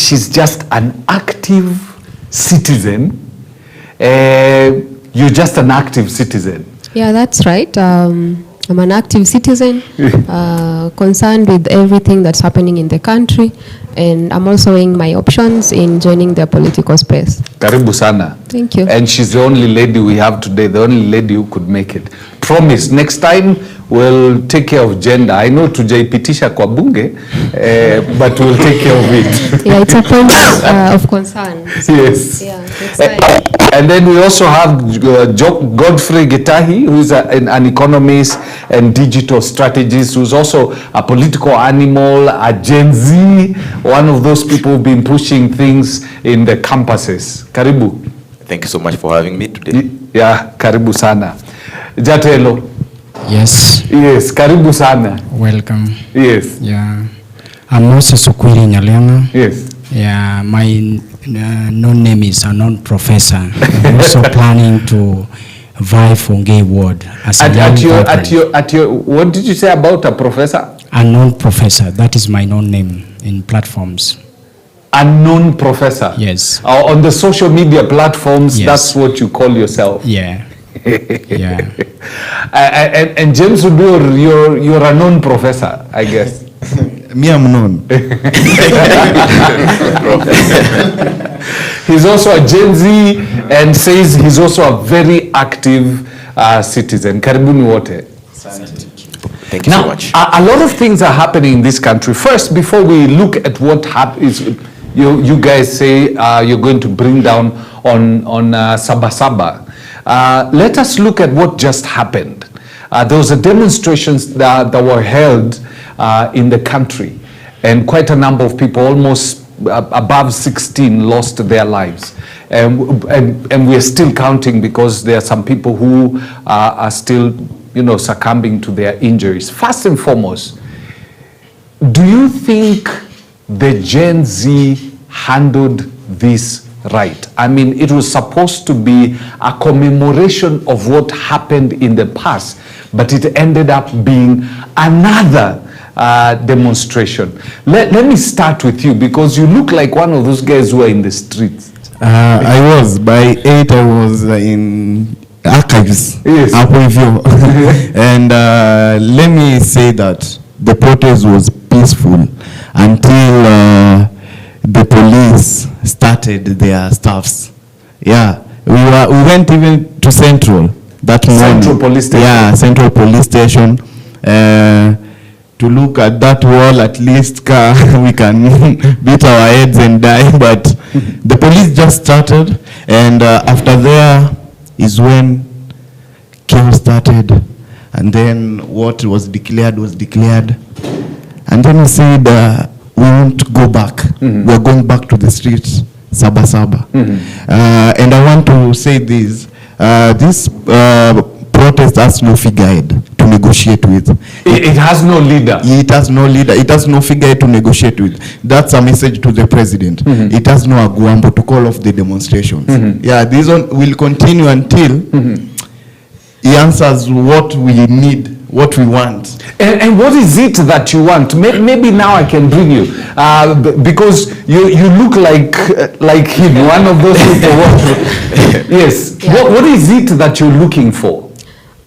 she's just an active citizen. You're just an active citizen. Yeah, that's right. I'm an active citizen, concerned with everything that's happening in the country, and I'm also weighing my options in joining the political space. Karibu sana. Thank you. And she's the only lady we have today, the only lady who could make it. Promise, next time we'll take care of gender. I know tujaipitisha kwa bunge, but we'll take care of it. Yeah, it's a point of concern. So, yes. Yeah, that's and then we also have Godfrey Getahi, who's an economist and digital strategist, who's also a political animal, a Gen Z, one of those people who've been pushing things in the campuses. Karibu. Thank you so much for having me today. Yeah, karibu sana. Jatelo. Yes. Yes, karibu sana. Welcome. Yes. Yeah. I'm also Sukwiri Nyalema. Yes. Yeah, my non-name is a non-professor. I'm also planning to vie for Gay Ward as a at your what did you say about a professor? A non-professor. That is my non-name in platforms. A non-professor. Yes. On the social media platforms, yes. That's what you call yourself. Yeah. Yeah. And James Udur, you're a non-professor, I guess. Me, I'm known. He's also a Gen Z and says he's also a very active citizen. Karibuni wote. Thank you so much. A lot of things are happening in this country. First, before we look at what happens, you guys say you're going to bring down on Sabasaba. Let us look at what just happened. There was a demonstrations that were held in the country, and quite a number of people, almost above 16, lost their lives. And we're still counting because there are some people who are still, succumbing to their injuries. First and foremost, do you think the Gen Z handled this right? I mean, it was supposed to be a commemoration of what happened in the past, but it ended up being another demonstration. Let me start with you, because you look like one of those guys who are in the streets. I was, by 8, I was in archives. Yes. And let me say that the protest was peaceful until the police started their stuffs. Yeah, we went even to Central that morning. Central Police Station. Yeah, Central Police Station. To look at that wall, at least we can beat our heads and die. But the police just started, and after there is when chaos started, and then what was declared, and then we said we won't go back. Mm-hmm. We're going back to the streets, Sabasaba. Mm-hmm. And I want to say this: this protest has no figurehead to negotiate with. It has no leader. It has no leader. It has no figurehead to negotiate with. That's a message to the president. Mm-hmm. It has no aguambo to call off the demonstrations. Mm-hmm. Yeah, this one will continue until he answers what we need, what we want. And what is it that you want? Maybe now I can bring you, because you look like him, one of those people. Yes. Yeah. What is it that you're looking for?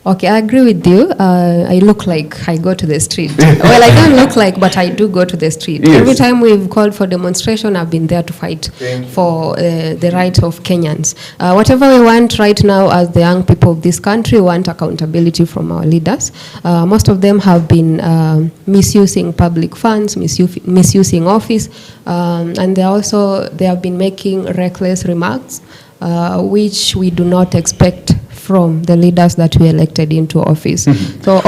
Okay, I agree with you. I look like I go to the street. Well, I don't look like, but I do go to the street. Yes. Every time we've called for demonstration, I've been there to fight for the rights of Kenyans. Whatever we want right now as the young people of this country, we want accountability from our leaders. Most of them have been misusing public funds, misusing office, and they have been making reckless remarks, which we do not expect from the leaders that we elected into office. Mm-hmm. So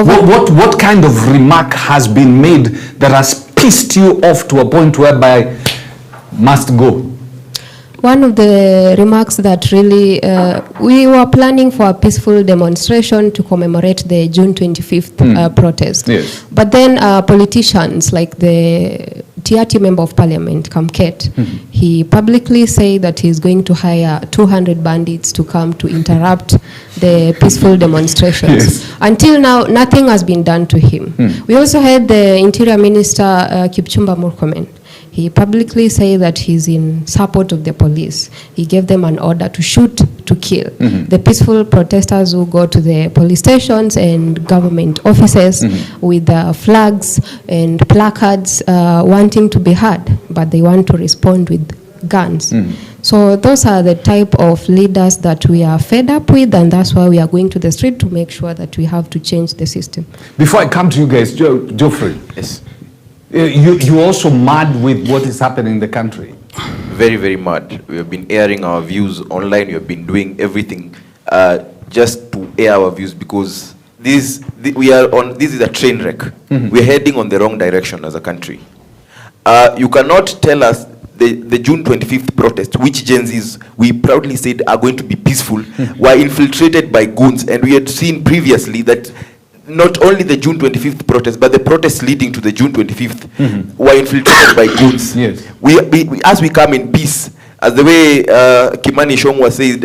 what kind of remark has been made that has pissed you off to a point whereby must go? One of the remarks that really, we were planning for a peaceful demonstration to commemorate the June 25th protest. Yes. But then politicians like the Tiati Member of Parliament, Kamket, he publicly said that he's going to hire 200 bandits to come to interrupt the peaceful demonstrations. Yes. Until now, nothing has been done to him. We also had the Interior Minister, Kipchumba Murkomen. He publicly said that he's in support of the police. He gave them an order to shoot, to kill. The peaceful protesters who go to the police stations and government offices with flags and placards wanting to be heard, but they want to respond with guns. So those are the type of leaders that we are fed up with, and that's why we are going to the street to make sure that we have to change the system. Before I come to you guys, Geoffrey, Yes. you also mad with what is happening in the country? Very, very mad. We have been airing our views online. We have been doing everything just to air our views, because this is a train wreck. We are heading on the wrong direction as a country. You cannot tell us the June 25th protest, which Genz'S we proudly said are going to be peaceful, were infiltrated by goons. And we had seen previously that not only the June 25th protest, but the protests leading to the June 25th were infiltrated by goons. Yes. We, as we come in peace, as the way Kimani Ichung'wah said,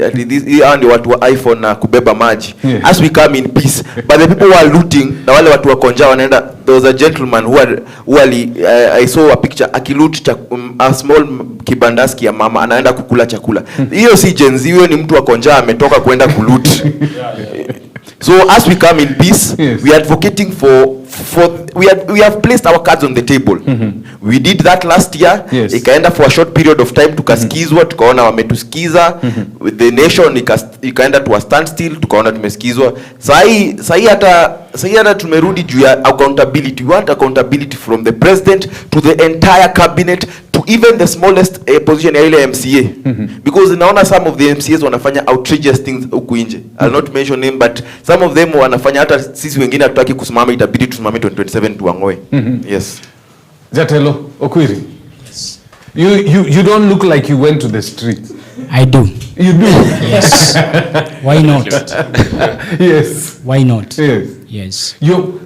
hii hao ndio watu wa iPhone na kubeba maji. As we come in peace, but the people who are looting, na wale watu wa konja wanaenda, there was a gentleman I saw a picture, akiloot a small kibandaski ya mama, anaenda kukula chakula. Hiyo si Genz'S, hiyo ni mtu wa konja ametoka kwenda kuloot. So as we come in peace, we are advocating we have placed our cards on the table. We did that last year. Ikaenda for a short period of time, tukasikizwa, tukaona wametusikiza. The nation ikaenda to a standstill, tukaona tumesikizwa. Sahi hata tumerudi juu ya accountability. We want accountability from the president to the entire cabinet to even the smallest position ya ile MCA. Because naona some of the MCAs wanafanya outrageous things huku nje. I'll not mention name, but some of them wanafanya hata sisi wengine hatutaki kusimama, itabidi tusimame 2027 tuangoe. Yes. Jatelo Okwiri. Yes. You don't look like you went to the street. I do. You do? Yes. Why not? Yes. Why not? Yes. Yes.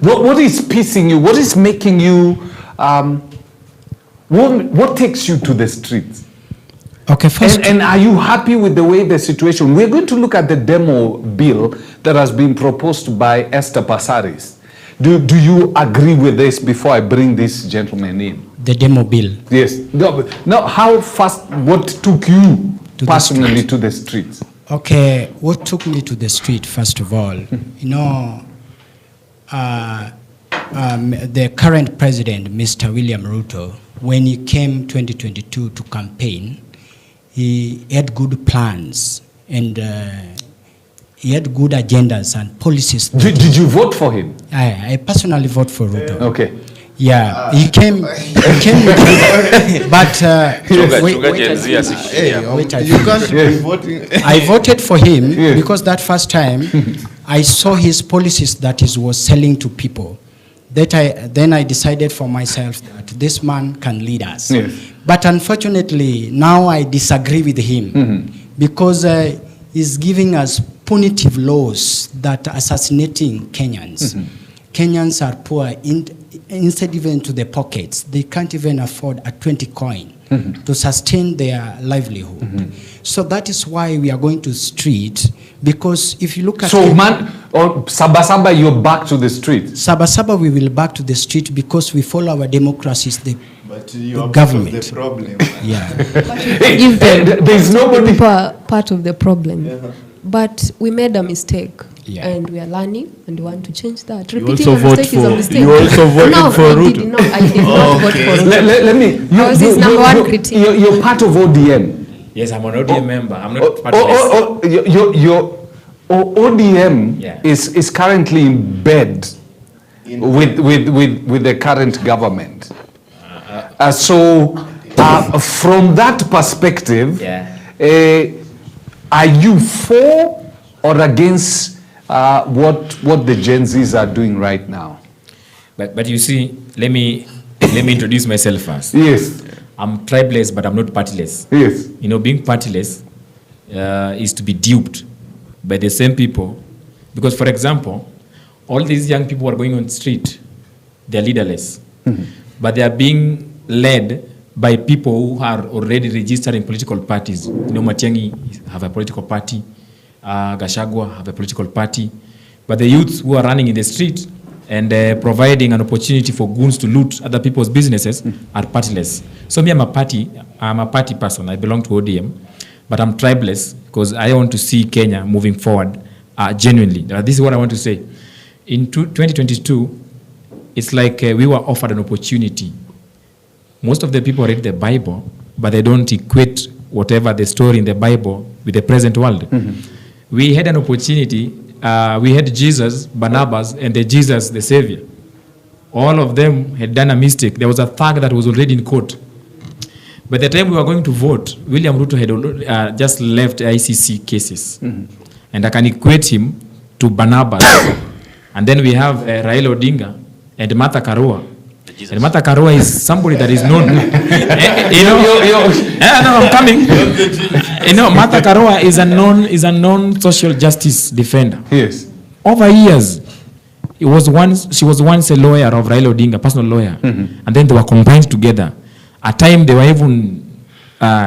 What is piecing you? What is making you, what takes you to the streets? Okay, first. And are you happy with the way the situation? We're going to look at the demo bill that has been proposed by Esther Passaris. Do you agree with this before I bring this gentleman in? The demo bill. Yes. Now, how fast, what took you personally to the streets? Okay, what took me to the street, first of all, you know, the current president, Mr. William Ruto, when he came 2022 to campaign, he had good plans and he had good agendas and policies. Did you vote for him? I personally vote for Ruto. Okay. Yeah, he came with but I voted for him because that first time I saw his policies that he was selling to people. Then I decided for myself that this man can lead us. Yes. But unfortunately, now I disagree with him because he's giving us punitive laws that are assassinating Kenyans. Kenyans are poor, instead even to their pockets. They can't even afford a 20 coin to sustain their livelihood. So that is why we are going to street, because if you look at... So Sabasaba, you're back to the street? Sabasaba, we will back to the street because we follow our democracies, the government. The problem. Yeah. There's nobody part of the problem. But we made a mistake. Yeah. And we are learning and we want to change that. Repeating a mistake is a mistake. You also voted for Ruto? I did not vote for Ruto. Let me. I was his number one critic. You're part of ODM. Yes, I'm an ODM member. I'm not part of your ODM is currently in bed with the current government. So from that perspective, are you for or against what the Genz'S are doing right now? But you see, let me introduce myself first. Yes. I'm tribeless, but I'm not partyless. Yes. You know, being partyless is to be duped by the same people. Because, for example, all these young people who are going on the street, they're leaderless. But they are being led by people who are already registered in political parties. You know, Matiang'i have a political party. Gachagua have a political party. But the youths who are running in the street and providing an opportunity for goons to loot other people's businesses are partyless. So me, I'm a party person. I belong to ODM, but I'm tribeless because I want to see Kenya moving forward genuinely. This is what I want to say. In 2022, it's like we were offered an opportunity. Most of the people read the Bible, but they don't equate whatever the story in the Bible with the present world. We had an opportunity. We had Jesus, Barnabas, and the Jesus, the Savior. All of them had done a mistake. There was a thug that was already in court. By the time we were going to vote, William Ruto had just left ICC cases. And I can equate him to Barnabas. And then we have Raila Odinga and Martha Karua. And Martha Karua is somebody that is known. I'm coming. Martha Karua is a known social justice defender. Yes. Over years, she was once a lawyer of Raila Odinga, personal lawyer. And then they were combined together. At time they were even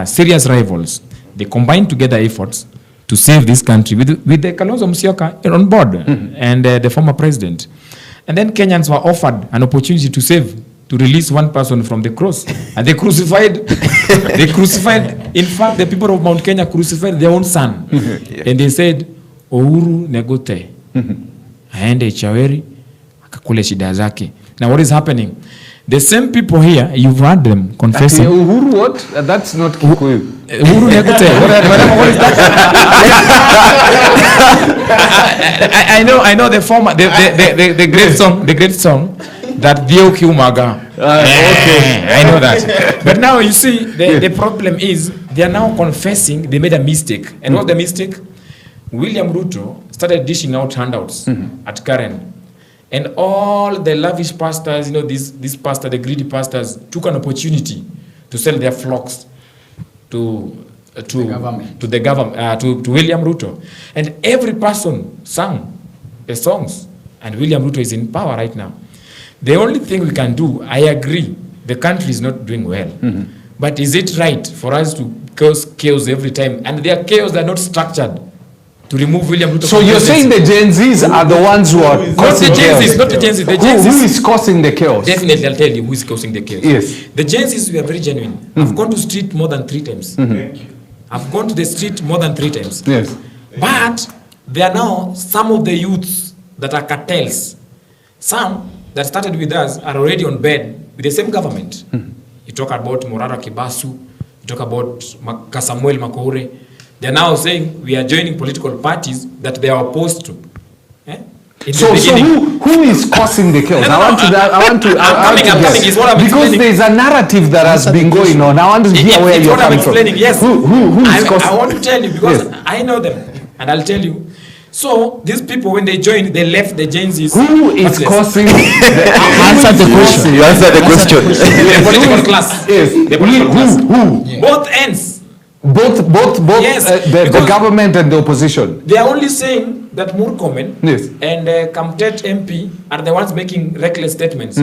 serious rivals. They combined together efforts to save this country with the Kalonzo Musyoka on board and the former president. And then Kenyans were offered an opportunity to release one person from the cross. And they crucified, in fact, the people of Mount Kenya crucified their own son. And they said, Uhuru Negote, aende Chaweri, akakule shida zake. Now what is happening? The same people here, you've heard them confessing. Uhuru what? That's not Kikuyu. Uhuru Negote. What is that? I know the former, the great song that Dio Kiumaga. Okay. I know that. But now you see, the problem is they are now confessing they made a mistake. And what's the mistake? William Ruto started dishing out handouts at Karen. And all the lavish pastors, this pastor, the greedy pastors, took an opportunity to sell their flocks to the government, to William Ruto. And every person sang the songs. And William Ruto is in power right now. The only thing we can do, I agree, the country is not doing well. But is it right for us to cause chaos every time? And their chaos are not structured to remove William Ruto. So you're saying the Genz's are the ones who are causing chaos? Not the Genz's. The Genz's. Who is causing the chaos? Definitely, I'll tell you who is causing the chaos. Yes. The Genz's were very genuine. I've gone to street more than 3 times. I've gone to the street more than 3 times. Yes. But there are now some of the youths that are cartels. Some that started with us are already on bed with the same government. You talk about Morara Kibasu, you talk about Kasamuel Makoure. They're now saying we are joining political parties that they are opposed to. So who is causing the chaos? I want to guess. Because there's a narrative that has been going on. I want to hear where you're coming from. Yes. Who is causing? I want to tell you because I know them, and I'll tell you. So these people, when they joined, they left the Genz's. Who is causing? Answer the question. You answer the question. The political class. Yes. The political class. Who? Both ends. Both Yes, the government and the opposition. They are only saying that Murkomen Yes. and Kamtet MP are the ones making reckless statements.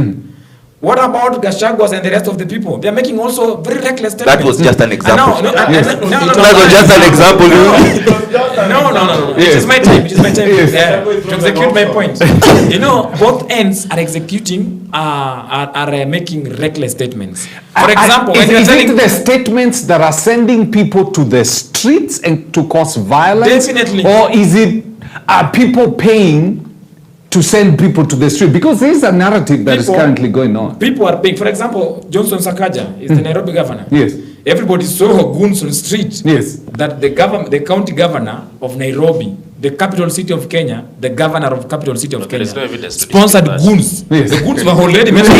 What about Gachagua and the rest of the people? They are making also very reckless statements. That was just an example. That was just an example. No. It is my time. To execute my point. Both ends are executing, are making reckless statements. For example, is it the statements that are sending people to the streets and to cause violence? Definitely. Or is it people paying to send people to the street? Because there is a narrative that is currently going on. People are paying. For example, Johnson Sakaja is the Nairobi governor. Yes. Everybody saw goons on the street. Yes. That the county governor of Nairobi, the capital city of Kenya, the governor of capital city of Kenya, sponsored goons. Yes. The goons were already mentioned. I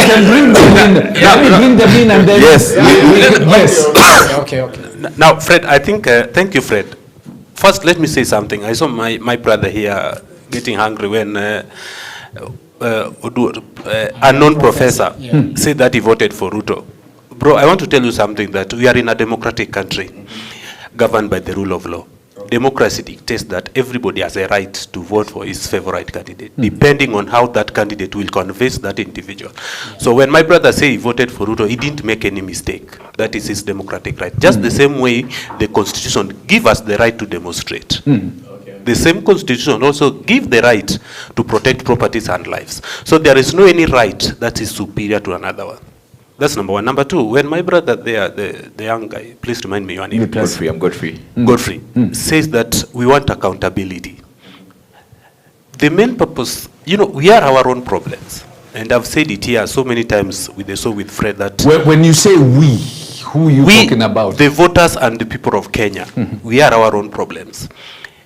can bring them in. Let me bring them in and then... Yes. Okay. Now, Fred, I think... thank you, Fred. First, let me say something. I saw my brother here getting hungry when a non-professor said that he voted for Ruto. Bro, I want to tell you something, that we are in a democratic country governed by the rule of law. Democracy dictates that everybody has a right to vote for his favorite candidate, depending on how that candidate will convince that individual. So when my brother said he voted for Ruto, he didn't make any mistake. That is his democratic right. Just the same way the Constitution gives us the right to demonstrate. the same constitution also give the right to protect properties and lives. So there is no any right that is superior to another one. That's number one. Number two, when my brother there, the young guy, please remind me your name. Godfrey, I'm Godfrey. Godfrey says that we want accountability. The main purpose, we are our own problems. And I've said it here so many times with Fred that... When you say we, who are you talking about? The voters and the people of Kenya, we are our own problems.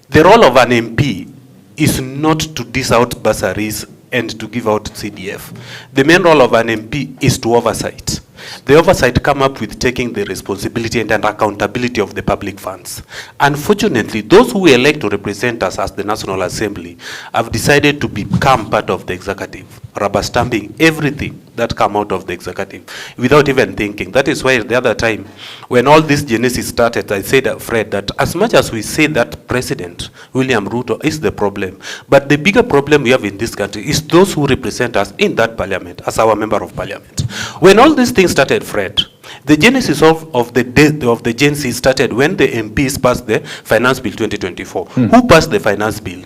The role of an MP is not to dish out bursaries and to give out CDF. The main role of an MP is to oversight. The oversight come up with taking the responsibility and accountability of the public funds. Unfortunately, those who elect to represent us as the National Assembly have decided to become part of the executive, rubber stamping everything that come out of the executive without even thinking. That is why the other time, when all this genesis started, I said, Fred, that as much as we say that President William Ruto is the problem, but the bigger problem we have in this country is those who represent us in that parliament, as our member of parliament. When all these things started, Fred, the genesis of the Genz'S started when the MPs passed the Finance Bill 2024. Who passed the Finance Bill?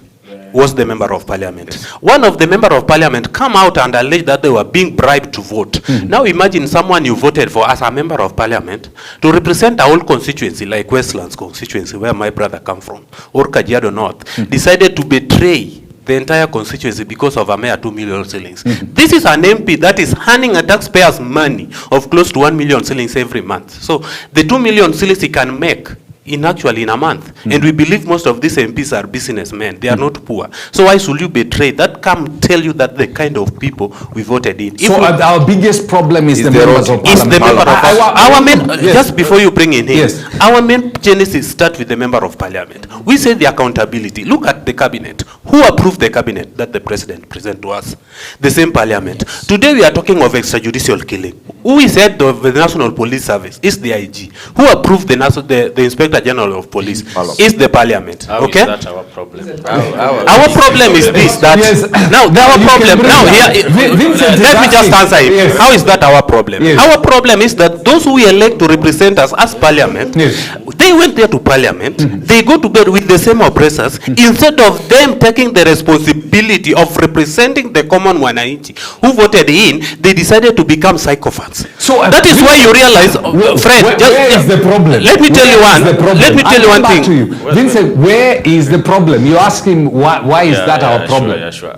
Was the member of parliament. One of the member of parliament come out and alleged that they were being bribed to vote. Now imagine someone you voted for as a member of parliament to represent a whole constituency like Westlands constituency where my brother come from, or Kajiado North, decided to betray the entire constituency because of a mere 2 million shillings. This is an MP that is handing a taxpayer's money of close to 1 million shillings every month. So the 2 million shillings he can make in a month. And we believe most of these MPs are businessmen. They are not poor. So why should you betray? That come tell you that the kind of people we voted in. So our biggest problem is the members of parliament. Is the member of our main, just before you bring in him, yes. Our main genesis start with the member of parliament. We say the accountability. Look at the cabinet. Who approved the cabinet that the president present to us? The same parliament. Today we are talking of extrajudicial killing. Who is head of the National Police Service? Is the IG. Who approved the Inspector General of Police? Is the parliament. How okay? Is that our problem? Our problem is this, that yes. now our problem now here let me just answer him. Yes. How is that our problem? Yes. Our problem is that those who we elect to represent us as parliament, yes. They went there to parliament, they go to bed with the same oppressors, instead of them taking the responsibility of representing the common wananchi who voted in, they decided to become psychopaths. So that is why you realize, Fred, where is the problem? Let me tell you one. Let me tell you one thing. Vincent, where is the problem? You ask him why is that our problem? Sure.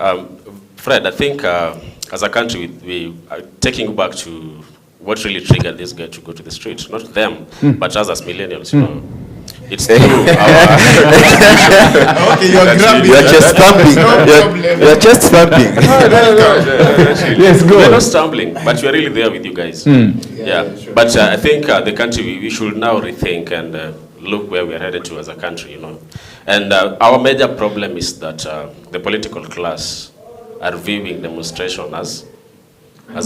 Fred, I think as a country we are taking back to what really triggered this guy to go to the street. Not them, but us as millennials, you know. It's true. Okay, you're just stamping. You're just stamping. Yes, go. We're not stumbling, but we're really there with you guys. Yeah. Sure. But I think the country, we should now rethink and look where we're headed to as a country, you know. And our major problem is that the political class are viewing demonstration as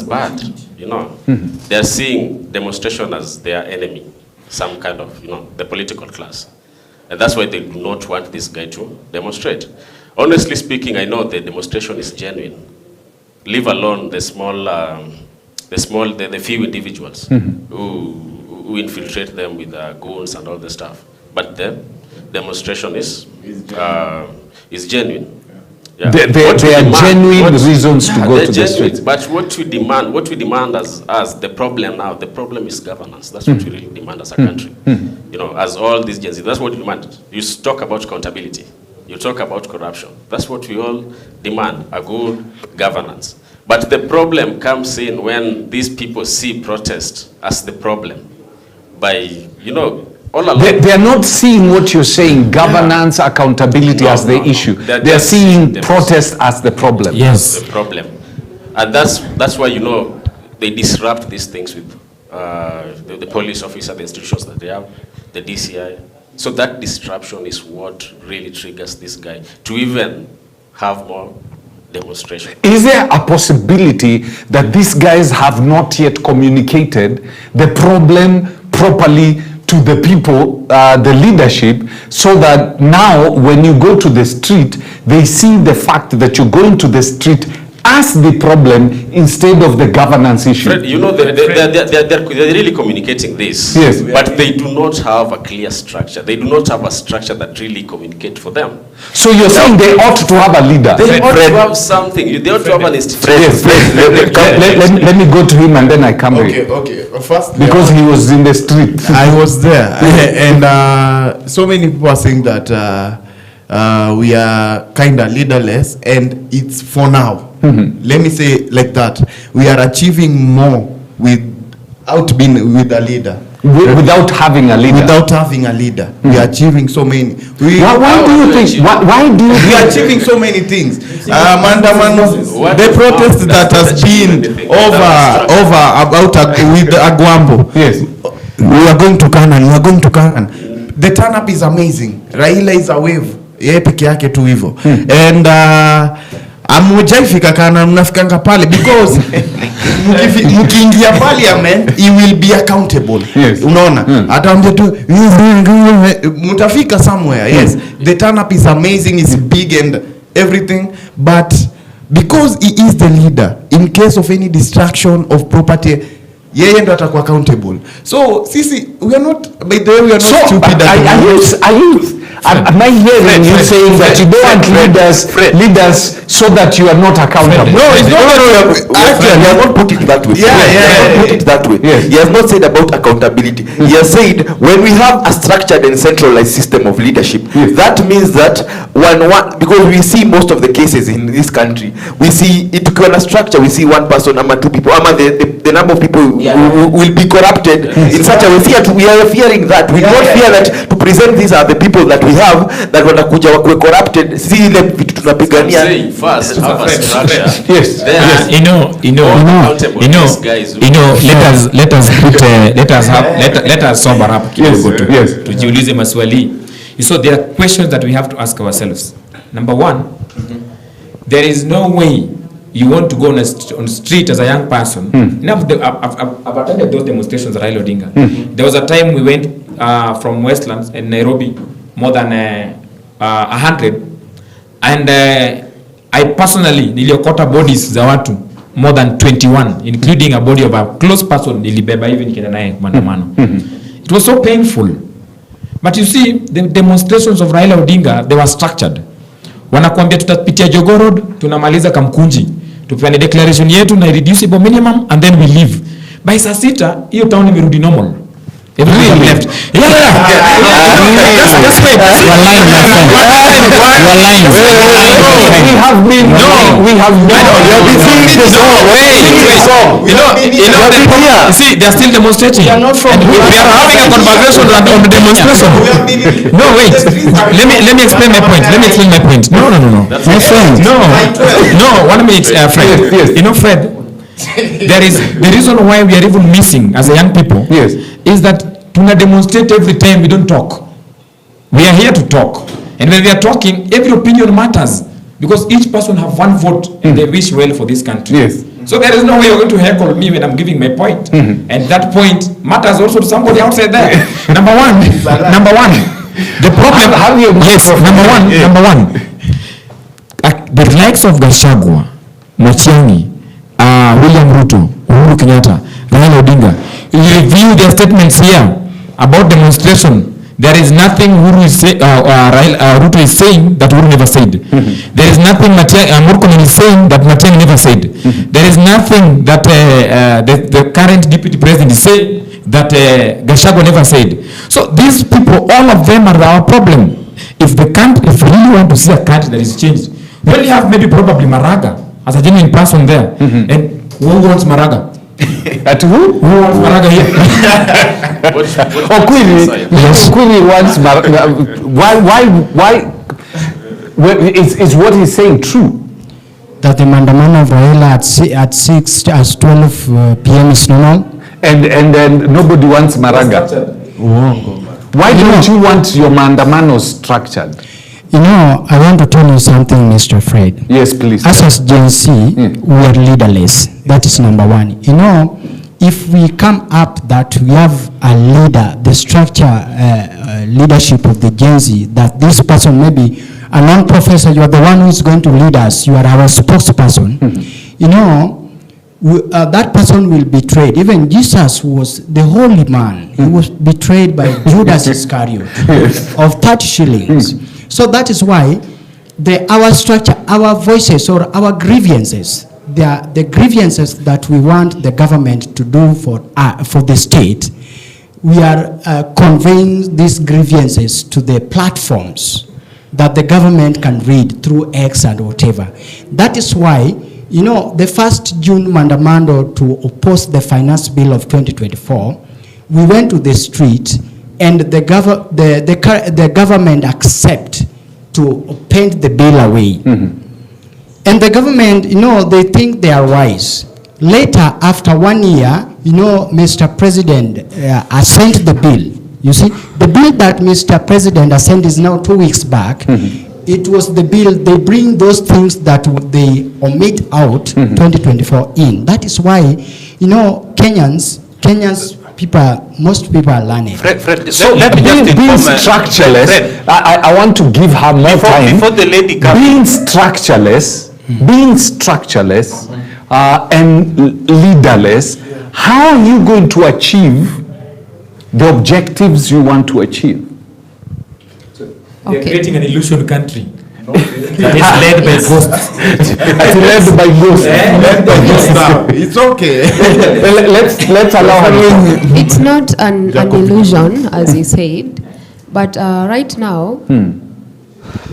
bad, you know. They're seeing demonstration as their enemy. Some kind of, you know, the political class. And that's why they do not want this guy to demonstrate. Honestly speaking, I know the demonstration is genuine. Leave alone the few individuals who infiltrate them with goons and all the stuff. But the demonstration is genuine. Yeah. There are genuine reasons to go to the street. But what we demand as the problem now, the problem is governance. That's what we really demand as a country. You know, as all these Genz'S, that's what we demand. You talk about accountability. You talk about corruption. That's what we all demand, a good governance. But the problem comes in when these people see protest as the problem. By, you know, all along. They are not seeing what you're saying, governance, accountability as the issue. They're seeing protest as the problem. Yes. The problem. And that's why, you know, they disrupt these things with the police officer, the institutions that they have, the DCI. So that disruption is what really triggers this guy to even have more demonstration. Is there a possibility that these guys have not yet communicated the problem properly to the people, the leadership, so that now when you go to the street, they see the fact that you're going to the street as the problem instead of the governance issue. Fred, you know, they're really communicating this, Yes. but they do not have a clear structure. They do not have a structure that really communicates for them. So you're saying they ought to have a leader? They ought to have something. They ought to have an institution. Yes, let me go to him and then I come here. Okay. First, Because he was in the street. I was there, and so many people are saying that we are kind of leaderless, and it's for now. Let me say like that: we are achieving more without being with a leader. Without having a leader. Without having a leader, we are achieving so many. Why do you think? Why do you? We are achieving so many things. The protest that has been over about with Agwambo. Yes. We are going to Canaan. We are going to Canaan. The turn up is amazing. Raila is a wave. Yeye peke yake tu hivyo. And amujaifika Canaan, mnafikanga pale because mkiingia parliament he will be accountable. Yes. Unaona? Ataambia tu mtafika somewhere. Yes. The turn up is amazing, is big and everything, but because he is the leader, in case of any destruction of property, yeye ndo atakuwa accountable. So sisi, we are not, by the way, we are not stupid. Am I hearing you saying that you don't want leaders so that you are not accountable? No, it's not. Actually, he has not put it that way. He has not put it that way. Yes. He has not said about accountability. He has said when we have a structured and centralized system of leadership, that means that because we see most of the cases in this country, we see it on a structure. We see one person, two people, the number of people will be corrupted in such a way. We are fearing that. We don't fear that to present these are the people that we have that watakuja wakwe corrupted. See ile vitu tunapigania. First, have a structure. Yes. Let us sober up kidogo tu. Yes. Tujiulize maswali. So there are questions that we have to ask ourselves. Number one, there is no way you want to go on the street as a young person. I've attended those demonstrations at Raila Odinga. There was a time we went from Westlands in Nairobi, more than 100, and I personally niliokota bodies za watu more than 21, including a body of a close person nilibeba hivi nikienda naye maandamano. It was so painful. But you see, the demonstrations of Raila Odinga, they were structured. Wanakuambia tutapitia Jogoo Road, tunamaliza Kamkunji, tupeane declaration yetu na reducible minimum, and then we leave. By saa 6 hiyo town imerudi normal. Everybody left. Just wait. One line, my friend. One line. We have see, they are still demonstrating. We are having a conversation on the demonstration. No, wait. Let me explain my point. No. My friend. No. 1 minute, Fred. Yes. You know, Fred, there is the reason why we are even missing as a young people. Yes. Is that tuna demonstrate every time we don't talk. We are here to talk. And when we are talking, every opinion matters. Because each person have one vote and they wish well for this country. Yes. So there is no way you're going to heckle me when I'm giving my point. And that point matters also to somebody outside there. Number one. The problem... Number one. The likes of Gachagua, Matiang'i, William Ruto, Uhuru Kenyatta, Raila Odinga, you review their statements here about demonstration. There is nothing Ruto is saying that Uhuru never said. There is nothing Murkomen is saying that Matiang'i never said. There is nothing that the current deputy president is saying that Gachagua never said. So these people, all of them are our problem. If we really want to see a country that is changed, we only have maybe probably Maraga as a genuine person there. And who wants Maraga? At who? Who wants Maraga here? Okwiri wants Maraga. Why? Is what he's saying true? That the maandamano of Raila at 12 p.m. is normal? And then nobody wants Maraga. Why don't you want your maandamano structured? You know, I want to tell you something, Mr. Fred. Yes, please. As Genz'S, we are leaderless. That is number one. You know, if we come up that we have a leader, the structure, leadership of the Genz'S, that this person maybe a non-professor, you are the one who is going to lead us. You are our spokesperson. You know, that person will betray. Even Jesus was the holy man. He was betrayed by Judas Iscariot of 30 shillings. So that is why our structure, our voices or our grievances, the grievances that we want the government to do for the state, we are conveying these grievances to the platforms that the government can read through X and whatever. That is why, you know, the first June mandamano to oppose the finance bill of 2024, we went to the street and the government accept to paint the bill away. And the government, you know, they think they are wise. Later, after 1 year, you know, Mr. President sent the bill. You see, the bill that Mr. President sent is now 2 weeks back. It was the bill, they bring those things that they omit out 2024 in. That is why, you know, Kenyans people, most people are learning. Fred, So let me just being inform structureless, Fred, I want to give her more time. before the lady comes. Being structureless, and leaderless, how are you going to achieve the objectives you want to achieve? They're creating an illusion country. That is led by ghosts. Led by ghosts. It's okay. Let's allow her. It's not an illusion, as he said, but right now,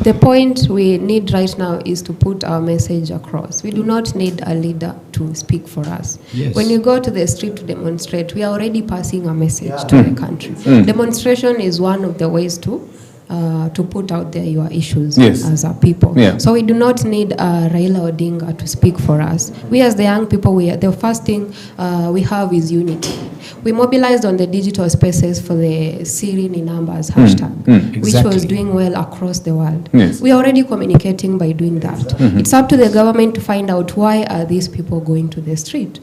the point we need right now is to put our message across. We do not need a leader to speak for us. Yes. When you go to the street to demonstrate, we are already passing a message to the country. Demonstration is one of the ways to put out there your issues as a people. So we do not need Raila Odinga to speak for us. We as the young people, the first thing we have is unity. We mobilized on the digital spaces for the Syrian in numbers hashtag, which was doing well across the world. We are already communicating by doing that. It's up to the government to find out why are these people going to the street.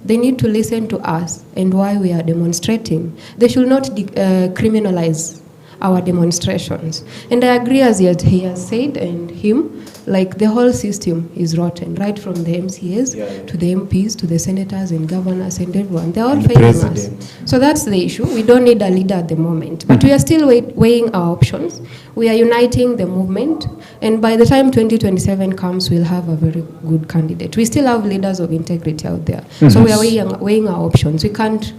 They need to listen to us and why we are demonstrating. They should not criminalize our demonstrations. And I agree, as he has said, and him, like the whole system is rotten, right from the MCAs to the MPs to the senators and governors and everyone. They're all failing us. So that's the issue. We don't need a leader at the moment. But we are still weighing our options. We are uniting the movement. And by the time 2027 comes, we'll have a very good candidate. We still have leaders of integrity out there. So we are weighing our options. We can't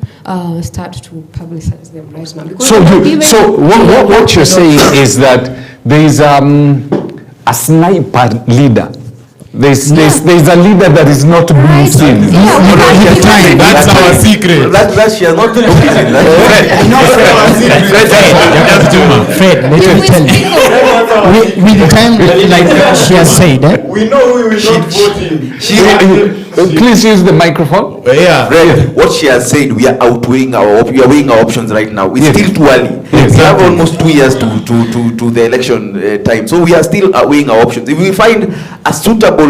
start to publicize them right now. So what you're saying is that there is a sniper leader. There's a leader that is not being seen. That's our secret. That's she has not been seen. Fred, let me tell you. With the time, like she has said, We know we will not vote in. Please use the microphone. Fred, what she has said, we are weighing our options right now. It's still too early. We have almost 2 years to the election time, so we are still weighing our options. If we find a suitable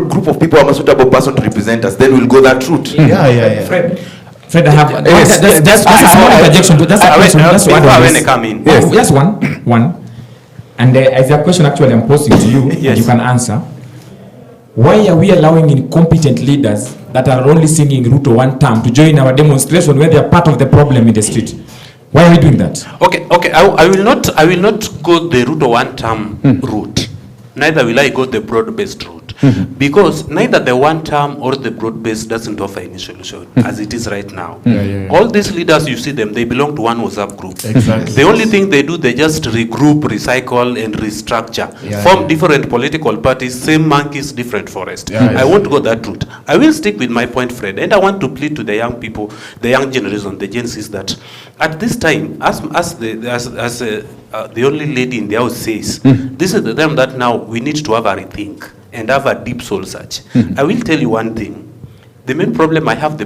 group of people, a suitable person to represent us, then we'll go that route. Fred, I have that's a small interjection. That's a question. That's one. Just one. And as a question actually I'm posing to you, and you can answer. Why are we allowing incompetent leaders that are only singing Ruto one term to join our demonstration when they are part of the problem in the street? Why are we doing that? Okay. I will not go the Ruto one term route. Neither will I go the broad-based route. Because neither the one term or the broad-based doesn't offer any solution as it is right now. All these leaders, you see them, they belong to one WhatsApp group. Exactly. The only thing they do, they just regroup, recycle, and restructure. Form different political parties, same monkeys, different forest. I won't go that route. I will stick with my point, Fred, and I want to plead to the young people, the young generation, the Genz'S, that at this time, as the only lady in the house says, this is the time that now we need to have a rethink and have a deep soul search. I will tell you one thing. The main problem I have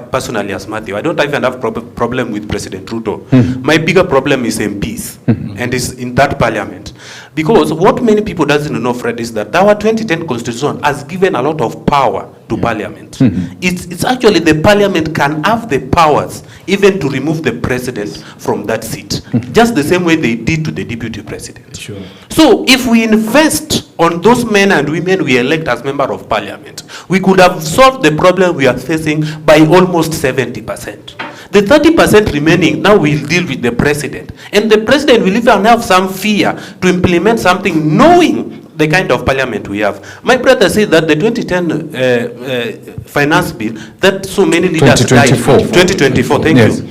personally as Matthew, I don't even have problem with President Ruto. My bigger problem is MPs and is in that parliament. Because what many people doesn't know, Fred, is that our 2010 constitution has given a lot of power to parliament. It's actually the parliament can have the powers even to remove the president from that seat, just the same way they did to the deputy president. Sure. So if we invest on those men and women we elect as member of parliament, we could have solved the problem we are facing by almost 70%. The 30% remaining, now we'll deal with the president. And the president will even have some fear to implement something knowing the kind of parliament we have. My brother said that the 2010 finance bill, that so many leaders 2024. died. 2024, thank Yes. you.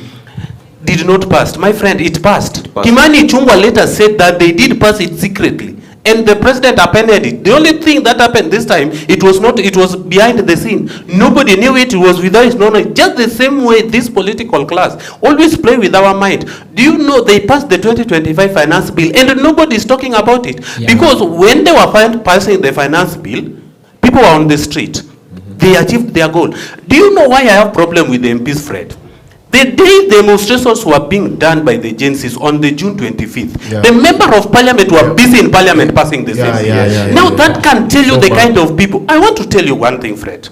Did not pass. My friend, it passed. Kimani Ichung'wah later said that they did pass it secretly. And the president appended it. The only thing that happened this time, it was behind the scene. Nobody knew it was without his knowledge. Just the same way this political class always play with our mind. Do you know they passed the 2025 finance bill and nobody is talking about it? Because when they were passing the finance bill, people were on the street. They achieved their goal. Do you know why I have problem with the MPs, Fred? The day demonstrations were being done by the Genz'S on the June 25th, the member of parliament were busy in parliament passing the same. Now that can tell you the kind of people. I want to tell you one thing, Fred.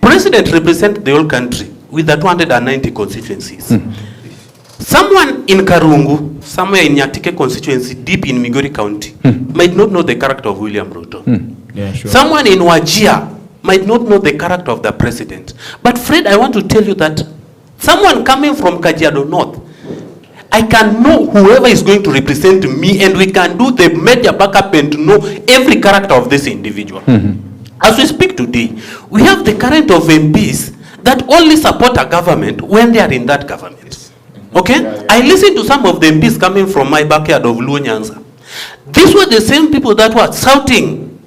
President represents the whole country with the 290 constituencies. Someone in Karungu, somewhere in Nyatike constituency, deep in Migori County, might not know the character of William Ruto. Someone in Wajir might not know the character of the president. But Fred, I want to tell you that someone coming from Kajiado North, I can know whoever is going to represent me, and we can do the media backup and to know every character of this individual. As we speak today, we have the current of MPs that only support a government when they are in that government. Okay? I listened to some of the MPs coming from my backyard of Luo Nyanza. These were the same people that were shouting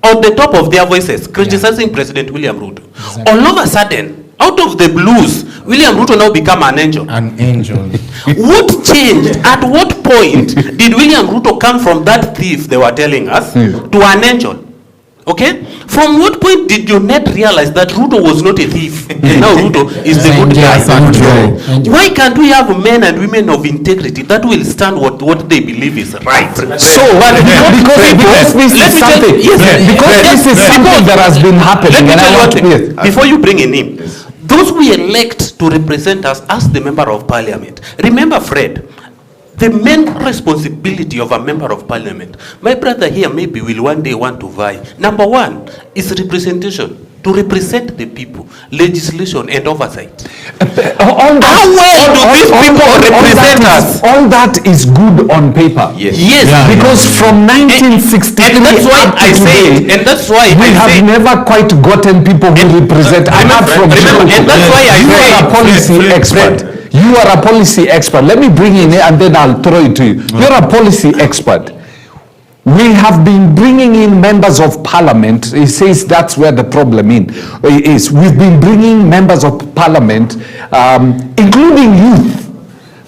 on the top of their voices, criticizing President William Ruto. All of a sudden, out of the blues, William Ruto now become an angel. An angel. What changed? At what point did William Ruto come from that thief they were telling us to an angel? Okay? From what point did you not realize that Ruto was not a thief and now Ruto is the good guy? Why can't we have men and women of integrity that will stand what they believe is right? So, because this is something, because this is something that has been happening. Let me and tell you I want one to- thing. Before you bring in him, those we elect to represent us as the member of parliament. Remember, Fred, the main responsibility of a member of parliament, my brother here maybe will one day want to vie. Number one is representation. To represent the people, legislation and oversight. How well do these people represent us? All that is good on paper. Yes. Because from 1963 and that's why up to I say today, it, and that's why we I have say never quite gotten people who represent. Apart from and that's why I you say are a policy expert. You are a policy expert. Let me bring in it and then I'll throw it to you. You're a policy expert. We have been bringing in members of parliament. He says that's where the problem is. We've been bringing members of parliament, including youth.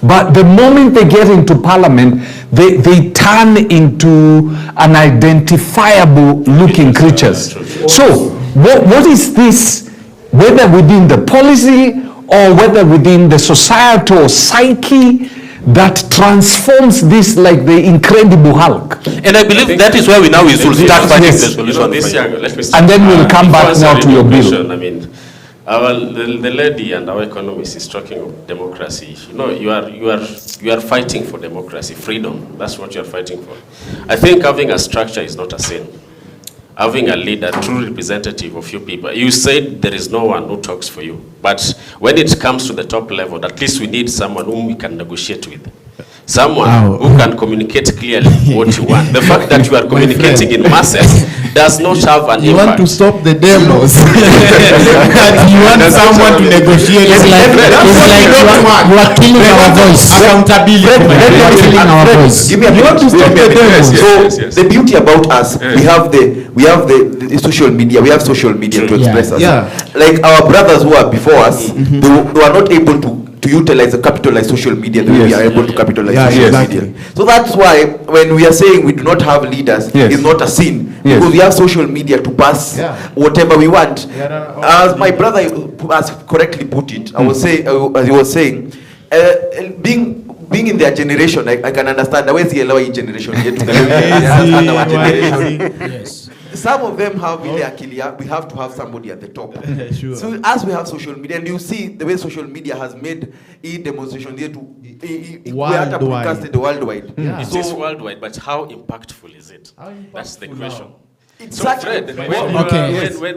But the moment they get into parliament, they turn into unidentifiable looking creatures. So what is this, whether within the policy or whether within the societal psyche, that transforms this like the Incredible Hulk? And I believe that is where we now should start finding the solution. And then we'll come back now to your bill. I mean, the lady and our economist is talking of democracy. You know, you are fighting for democracy, freedom. That's what you are fighting for. I think having a structure is not a sin. Having a leader, true representative of your people. You said there is no one who talks for you. But when it comes to the top level, at least we need someone whom we can negotiate with. Someone who can communicate clearly what you want. The fact that you are communicating in masses does not have an impact. You want to stop the demos. You want someone to negotiate. It's like you are killing our voice. Accountability. Killing our voice. Give me a minute. stop the demos. So the beauty about us, we have the social media. We have social media to express us. Like our brothers who are before us, they were not able to utilize or capitalize social media the way we are able to capitalize social media. So that's why when we are saying we do not have leaders, it's not a sin, because we have social media to pass whatever we want. As my brother has correctly put it, I was saying, as he was saying, being in their generation, I can understand. Hawezi elewa hii generation yetu. Understand our generation. Yes. Some of them have ile akili, we have to have somebody at the top. Sure. So as we have social media, and you see the way social media has made demonstration here to Worldwide. broadcasted worldwide. Yeah. It is worldwide, but how impactful is it? That's the question. It's So such Fred, a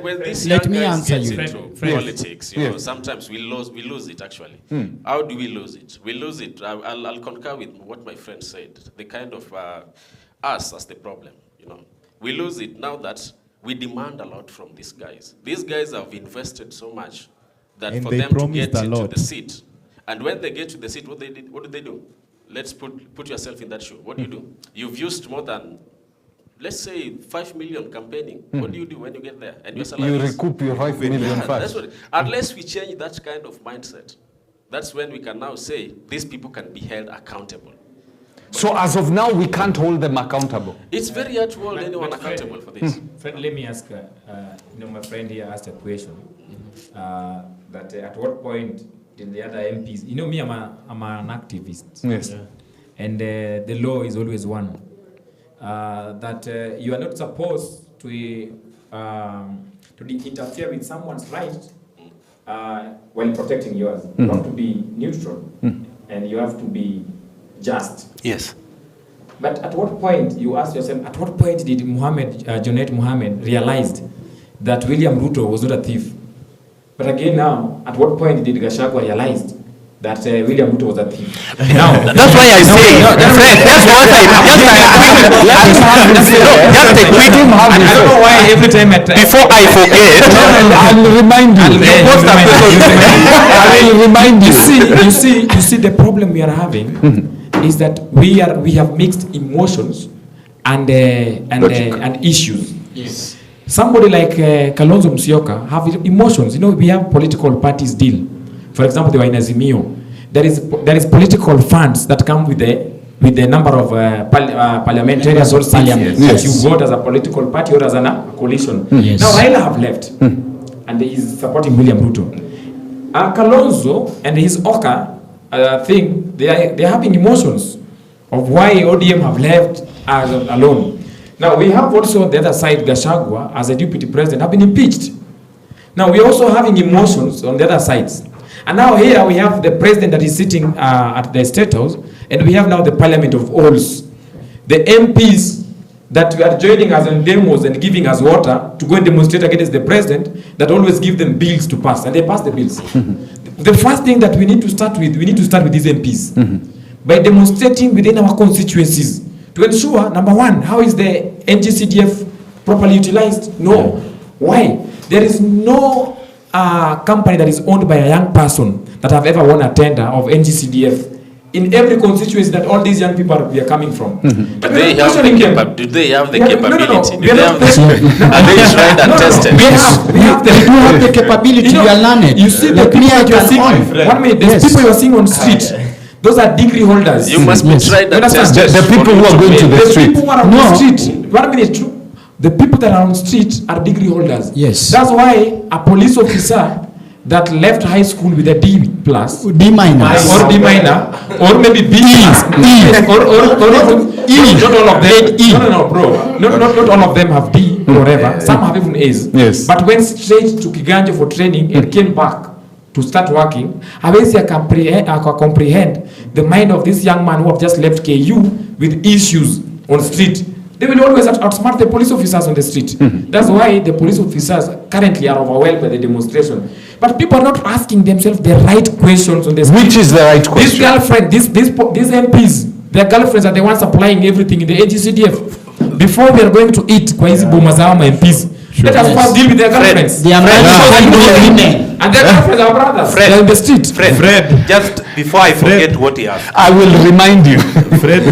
when these Let young me guys answer get you. into politics, you know, sometimes we lose it actually. How do we lose it? We lose it. I'll concur with what my friend said. The kind of us as the problem, you know. We lose it now that we demand a lot from these guys. These guys have invested so much that And for they them to promised get a into lot. the seat, and when they get to the seat, what do they do? Let's put yourself in that shoe. What do you do? You've used more than, let's say, 5 million campaigning. What do you do when you get there? And your salary You is- recoup your 5 million Yeah, first. that's what unless we change that kind of mindset, that's when we can now say these people can be held accountable. So as of now, we can't hold them accountable. It's very hard to hold anyone But Fred- accountable for this. Fred, let me ask, my friend here asked a question, that at what point did the other MPs, me, I'm an activist. Yes. Yeah. And the law is always one, that you are not supposed to interfere with someone's right while protecting yours. You have to be neutral, and you have to be just. Yes. But at what point, you ask yourself, at what point did Junet Mohammed realized that William Ruto was not a thief? But again now, at what point did Gachagua realize that William Ruto was a thief? Now, That's why I say, Fred, that's what just a quick, I don't know why every time before I forget, I'll remind you. I will remind you. You see, the problem we are having is that we have mixed emotions and issues. Yes. Somebody like Kalonzo Musyoka have emotions. We have political parties deal. For example, they were in Azimio. There is political funds that come with the number of parliamentarians or seats that you vote as a political party or as a coalition. Yes. Now Raila have left, and he is supporting William Ruto. Kalonzo and his Oka thing, they are having emotions of why ODM have left as alone. Now we have also on the other side Gachagua as a deputy president have been impeached. Now we are also having emotions on the other sides. And now here we have the president that is sitting at the State House, and we have now the Parliament of Alls. The MPs that are joining us in demos and giving us water to go and demonstrate against the president, that always give them bills to pass, and they pass the bills. The first thing that we need to start with these MPs by demonstrating within our constituencies to ensure, number one, how is the NGCDF properly utilized? No. Why? There is no company that is owned by a young person that have ever won a tender of NGCDF in every constituency that all these young people are coming from. But do they have the capability? We have Are they tried and tested? We have They do have the capability. You know, We are learned. You see the Let people me that you are add seeing. on. 1 minute. There's people you are seeing on street. Those are degree holders. You must be tried and understand? tested. The people who are going to the The street. people who are on the street. 1 minute. The people that are on street are degree holders. Yes. That's why a police officer that left high school with a D plus D minus. or D minor or maybe B or E. Not all of them. No, bro. Not all of them have D or whatever. Some have even A's. Yes. But went straight to Kiganjo for training and came back to start working. Hawezi comprehend the mind of this young man who have just left KU with issues on street. They will always outsmart the police officers on the street. That's why the police officers currently are overwhelmed by the demonstration. But people are not asking themselves the right questions on the street. Which is the right This question? girlfriend, these MPs, their girlfriends are the ones supplying everything in the NGCDF. Before we are going to eat kwa hizi boma za ama MPs, let us first deal with their girlfriends. They are women. And their girlfriends are brothers. Fred. They're in the street. Fred, just before I forget what he asked. I will remind you. Fred,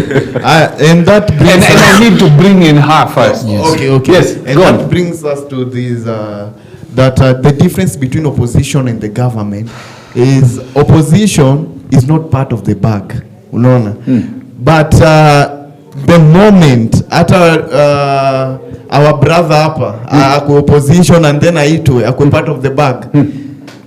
and that brings And I need to bring in her first. Okay. Yes, And go that on. brings us to this, that the difference between opposition and the government is opposition is not part of the bag. Unaona? But the moment our brother hapa ako opposition and then aitwe ako part of the bag,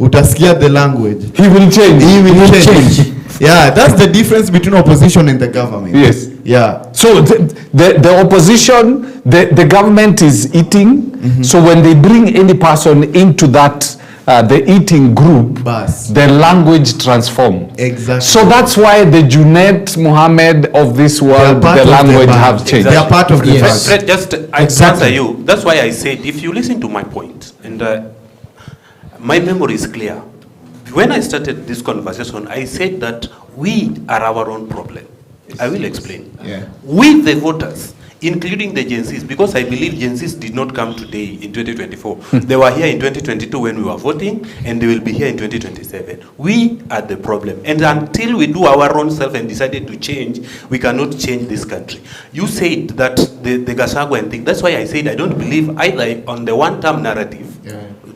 utasikia the language. He will change. He will change. Yeah, that's the difference between opposition and the government. Yes. Yeah. So the opposition, the government is eating. So when they bring any person into that the eating group, the language transforms. Exactly. So that's why the Junet Mohammed of this world, the language have changed. Exactly. They are part of the band. Fred, just I answer you. That's why I said, if you listen to my point, and my memory is clear. When I started this conversation, I said that we are our own problem. I will explain. Yeah. We, the voters, including the Genz'S, because I believe Genz'S did not come today in 2024. They were here in 2022 when we were voting, and they will be here in 2027. We are the problem. And until we do our own self and decided to change, we cannot change this country. You said that the Gachagua thing, that's why I said I don't believe either on the one-term narrative,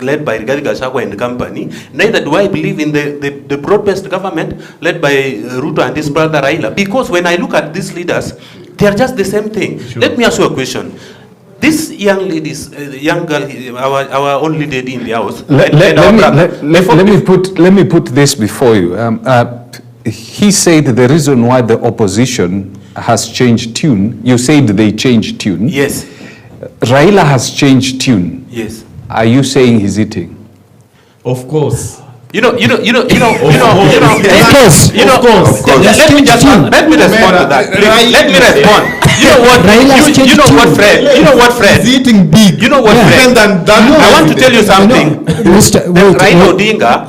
led by Rigathi Gachagua and company, neither do I believe in the broad-based government led by Ruto and his brother Raila. Because when I look at these leaders, they are just the same thing. Sure. Let me ask you a question. This young ladies, young girl, our only lady in the house. Let me put this before you. He said the reason why the opposition has changed tune. You said they changed tune. Yes. Raila has changed tune. Yes. Are you saying he's eating? Of course. Of course. Let me respond to that. Let me respond. You know what, Fred? He's eating big. You know what, Fred? I want to tell you something. Raila Odinga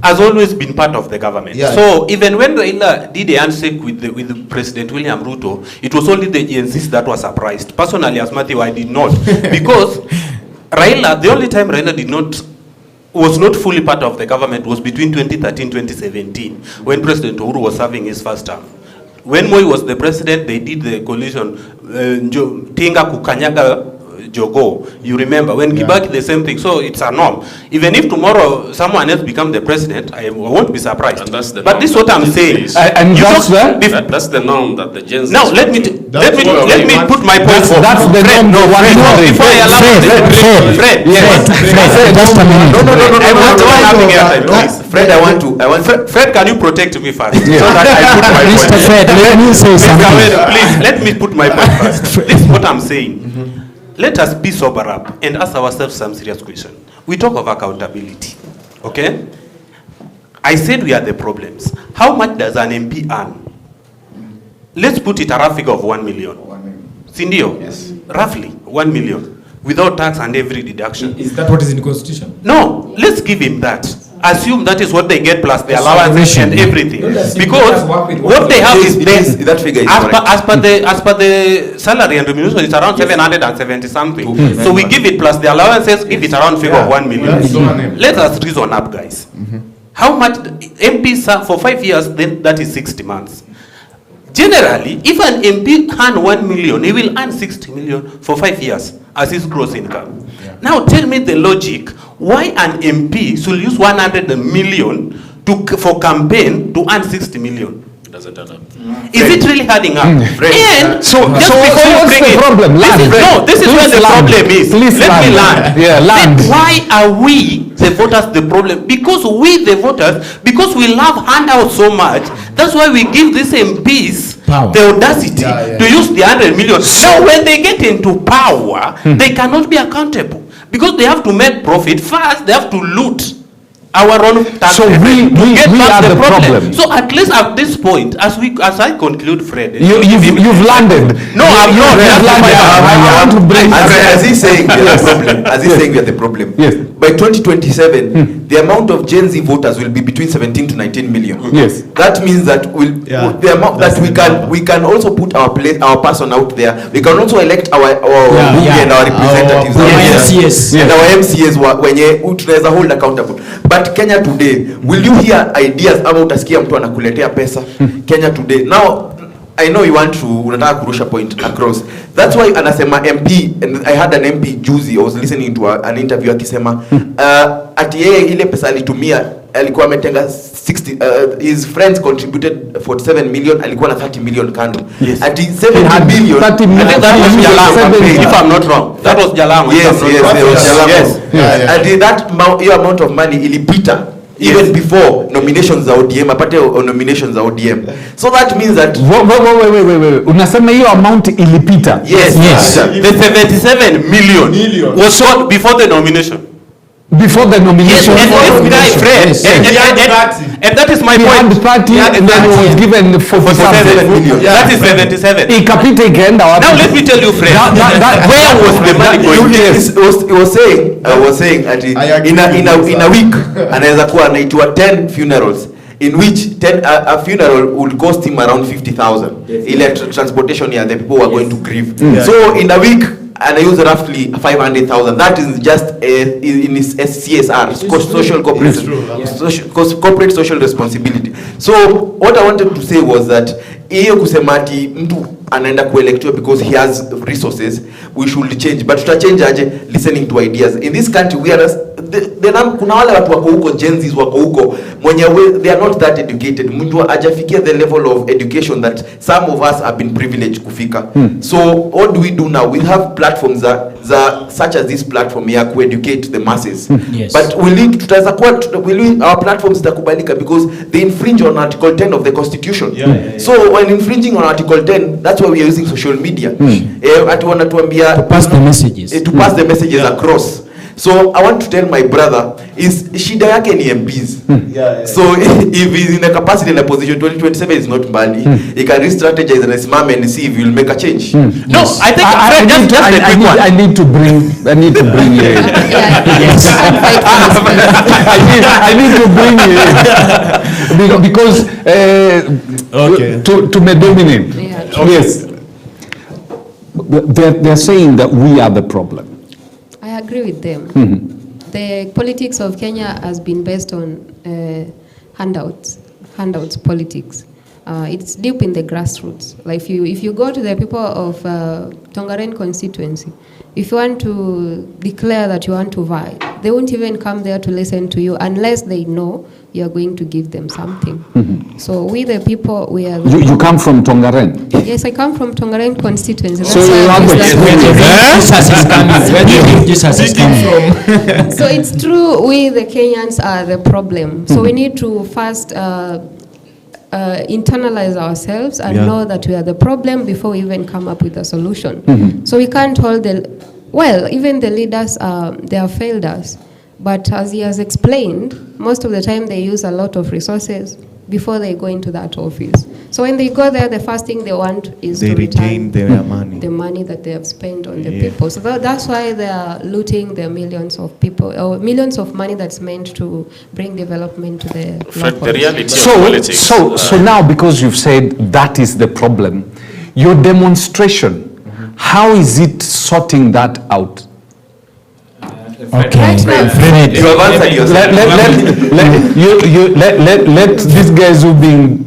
has always been part of the government. Yeah. So even when Raila did a handshake with President William Ruto, it was only the Genz'S that was surprised. Personally, as Matthew, I did not. Because Raila, the only time Raila was not fully part of the government was between 2013-2017, when President Uhuru was serving his first term. When Moi was the president, they did the coalition, Tinga Kukanyaga Jogo. You remember, when Kibaki, the same thing. So it's a norm. Even if tomorrow someone else becomes the president, I won't be surprised. But this is what I'm saying. And that's the norm that the Genz'S. Now let me put my point forward. That's the norm. Before I allow Fred. Yes. Just a minute. No. Fred, I want to. Fred, can you protect me first? Yeah. So that I put my point. Mr. Fred, let me say something. Please, let me put my point first. This is what I'm saying. Let us be sober up and ask ourselves some serious questions. We talk of accountability, okay? I said we are the problems. How much does an MP earn? Let's put it a rough figure of 1 million. Sindio? Yes. Roughly 1 million, without tax and every deduction. Is that what is in the constitution? No, let's give him that. Assume that is what they get plus the allowances and everything. Because what they have is that figure is as per the salary and remuneration, it's around 770 something. So we give it plus the allowances, give it around figure of 1 million. Let us reason up, guys. How much MPs for 5 years? Then that is 60 months. Generally, if an MP earn 1 million, he will earn 60 million for 5 years as his gross income. Now tell me the logic. Why an MP should use 100 million for campaign to earn 60 million? Doesn't add up. Is it really adding up? And so what's the problem? This is where the problem is. Please Let me land. Yeah, land. Then why are we, the voters, the problem? Because we, the voters, because we love handouts so much, that's why we give these MPs power, the audacity to use the 100 million. Now, when they get into power, they cannot be accountable. Because they have to make profit first, they have to loot our own tax. So we are the problem. So at least at this point, as I conclude, Fred, you've landed. No, I'm not. I want to bring. As he's saying, we are the problem. As he's saying, we are the problem. Yes. By 2027, the amount of Gen Z voters will be between 17 to 19 million. Yes. That means that the amount that we can also put our person out there. We can also elect our and our representatives. Our MCAs when tunaweza hold accountable. But Kenya today, will you hear ideas ama utasikia mtu anakuletea pesa? Kenya today. Now I know you want to unataka kurusha point across. That's why anasema MP, and I had an MP juzi, I was listening to an interview akisema ati yeye ile pesa alitumia alikuwa ametenga 60 his friends contributed 47 million, alikuwa na 30 million kando. Yes. Ati 70 million. 30 million. I think that was Jalango, if I'm not wrong. That was Jalango. Yes, Jalango. Yes. Ati that amount of money ilipita. Even before nominations za ODM, apate nominations za ODM. So that means that wait. Unasema hiyo amount ilipita? Yes. The 77 million was sold before the nomination. Before the nomination. Yes, and this guy, Fred, and that is my point. He had party and then was given 47 million. That is 77. Ikapita ikaenda wapi? Now let me tell you, Fred, where was the money going? I was saying that in a week anaweza kuwa anaitwa 10 funerals, in which a funeral would cost him around 50,000. Ile transportation ya the people who are going to grieve. So in a week and I use roughly 500,000. That is just in his CSR, corporate social responsibility. So what I wanted to say was that hiyo kusema ati mtu anaenda kuelectiwa because he has resources, we should change. But tutachange aje? Listening to ideas. In this country we are kuna wale watu wako huko, Genz'S wako huko, they are not that educated. Mtu hajafikia the level of education that some of us have been privileged kufika. So what do we do now? We have platforms such as this platform here to educate the masses. Yes. But our platforms zitakubalika because they infringe on Article 10 of the Constitution. So when infringing on Article 10, that's why we are using social media. To pass the messages. To pass the messages across. So I want to tell my brother is shida yake ni MPs. So if he's in a capacity in a position 2027 is not bad. He can re-strategize and simame and see if he will make a change. No, I think I need to bring you in. Yes. I need to bring you in. Because to dominate. Yes. They're saying that we are the problem. I agree with them. The politics of Kenya has been based on handouts politics. It's deep in the grassroots. Like if you go to the people of Tongaren constituency, if you want to declare that you want to vie, they won't even come there to listen to you unless they know you are going to give them something. So we the people, we are... You come from Tongaren? Yes, I come from Tongaren constituency. So you are Jesus is coming. So it's true, we the Kenyans are the problem. So we need to first internalize ourselves and know that we are the problem before we even come up with a solution. So we can't hold even the leaders, they have failed us. But as he has explained, most of the time they use a lot of resources before they go into that office. So when they go there, the first thing they want is to retain their money. The money that they have spent on the people. So that's why they are looting the millions of people, or millions of money that's meant to bring development to the Fred, the reality of politics. So now, because you've said that is the problem, your demonstration, how is it sorting that out? Okay. You have answered yourself. Let these guys who've been...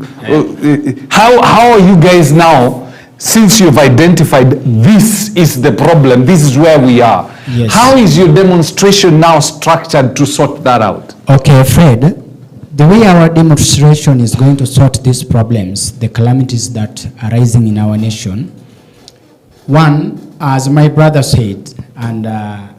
how are you guys now, since you've identified this is the problem, this is where we are, how is your demonstration now structured to sort that out? Okay, Fred, the way our demonstration is going to sort these problems, the calamities that are rising in our nation, one, as my brother said, and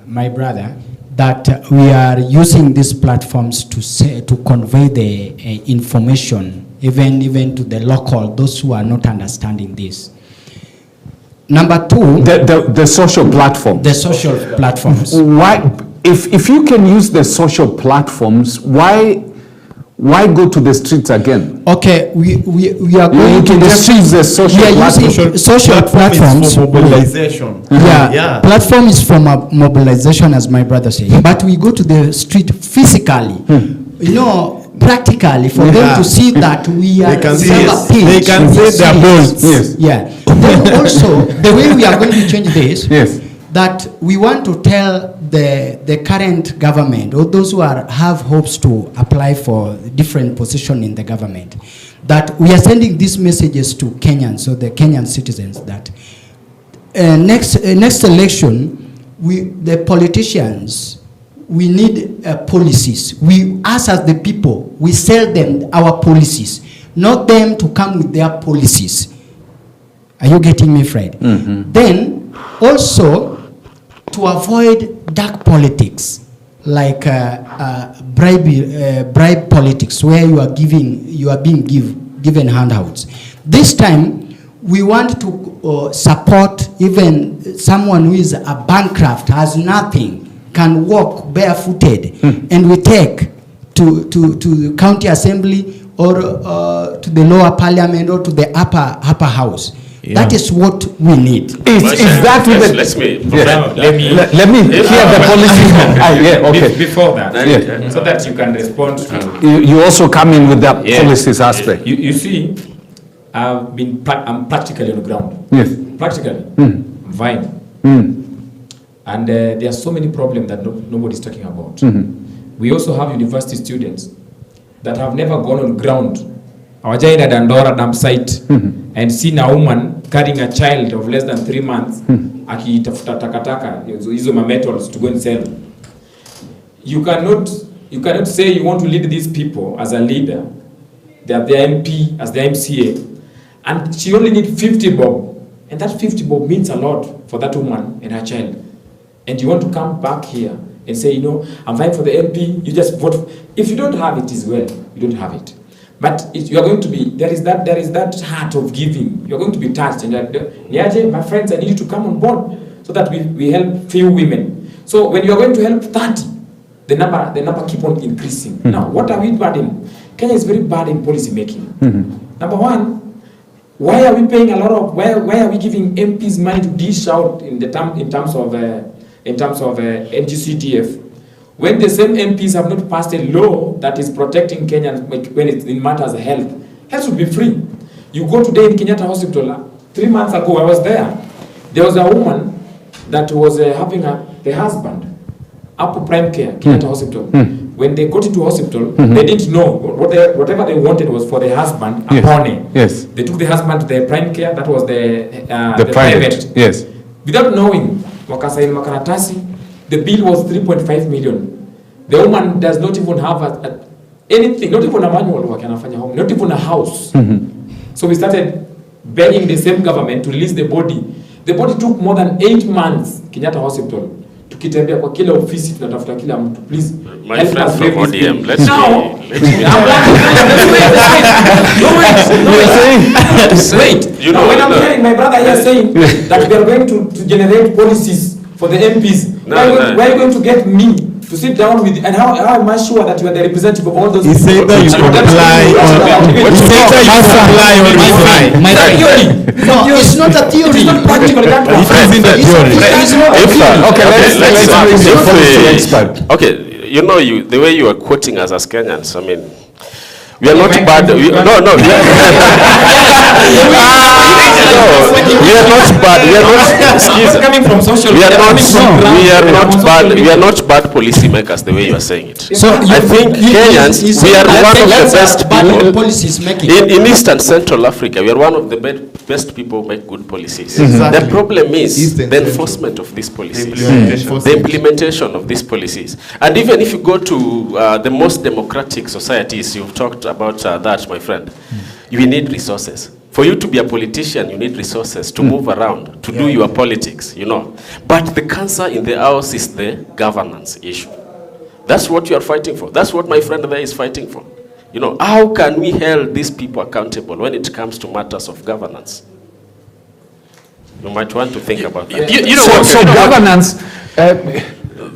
my brother, that we are using these platforms to convey the information, even to the local, those who are not understanding this. Number two, the social platform. The social platforms. Why, if you can use the social platforms, why go to the streets again? Okay, we are going to the streets. The social platforms. Social platforms for mobilization. Platform is for mobilization, as my brother said. But we go to the street physically, practically, for them to see that we are. They can see their votes. Yes. Yeah. Then also, the way we are going to change this. Yes. that we want to tell the current government, or those who have hopes to apply for different position in the government, that we are sending these messages to Kenyans, so the Kenyan citizens, that next election, the politicians, we need policies. We, us as the people, we sell them our policies, not them to come with their policies. Are you getting me, Fred? Mm-hmm. Then also to avoid dark politics, like bribe politics, where you are being given handouts. This time, we want to support even someone who is a bankrupt, has nothing, can walk barefooted, and we take to the county assembly or to the lower parliament or to the upper house. Yeah. That is what we need. Let me hear the policy. Before that, so that you can respond to. You also come in with the policies aspect. You see, I'm practically on the ground. Yes. Practically. I'm fine. And there are so many problems that nobody's talking about. We also have university students that have never gone on ground. Hawajaenda Dandora dump site and seen a woman carrying a child of less than 3 months akitafuta takataka hizo metals to go and sell. You cannot say you want to lead these people as a leader. They are the MP as the MCA, and she only needs 50 bob, and that 50 bob means a lot for that woman and her child. And you want to come back here and say, you know, I'm fighting for the MP. You just vote. If you don't have it, as well, you don't have it. But you are going to be, there is that heart of giving. You are going to be touched. And Niaje, my friends, I need you to come on board so that we help few women. So when you are going to help 30, the number keep on increasing. Now, what are we bad in? Kenya is very bad in policy making. Number one, why are we paying a lot of, why are we giving MPs money to dish out in terms of NGCDF? When the same MPs have not passed a law that is protecting Kenyans when it's in matters of health, health should be free. You go today in Kenyatta Hospital, 3 months ago I was there. There was a woman that was having the husband up prime care, Kenyatta Hospital. When they got into hospital, they didn't know whatever they wanted was for the husband. Yes. They took the husband to the prime care. That was the private. Yes. Without knowing, wakasaini makaratasi. The bill was 3.5 million. The woman does not even have anything, not even a manual work in a home, not even a house. So we started begging the same government to release the body. The body took more than 8 months, Kenyatta Hospital. Tukitembea kwa kila ofisi tunatafuta kila mtu. Please, my friend from ODM, let's wait. You know, when I'm hearing my brother here saying that we are going to generate policies for the MPs, where are you going to get me to sit down with, and how am I sure that you are the representative of all those people? It's either you comply or reply. No, it's not a theory. It's not practical. Let's expert. Okay, you know, the way you are quoting us as Kenyans, I mean, we are not bad. We are not bad. We are not. Excuse me. Coming from social. We are not bad. We are not bad policymakers the way you are saying it. So I think Kenyans, we are one of the best people policies making. in East and Central Africa. We are one of the best people who make good policies. Exactly. The problem is the enforcement of these policies, the implementation of these policies. And even if you go to the most democratic societies, you've talked about that, my friend. You need resources. For you to be a politician, you need resources to move around, to do your politics, you know. But the cancer in the house is the governance issue. That's what you are fighting for. That's what my friend there is fighting for. You know, how can we hold these people accountable when it comes to matters of governance? You might want to think about that. You know, so governance,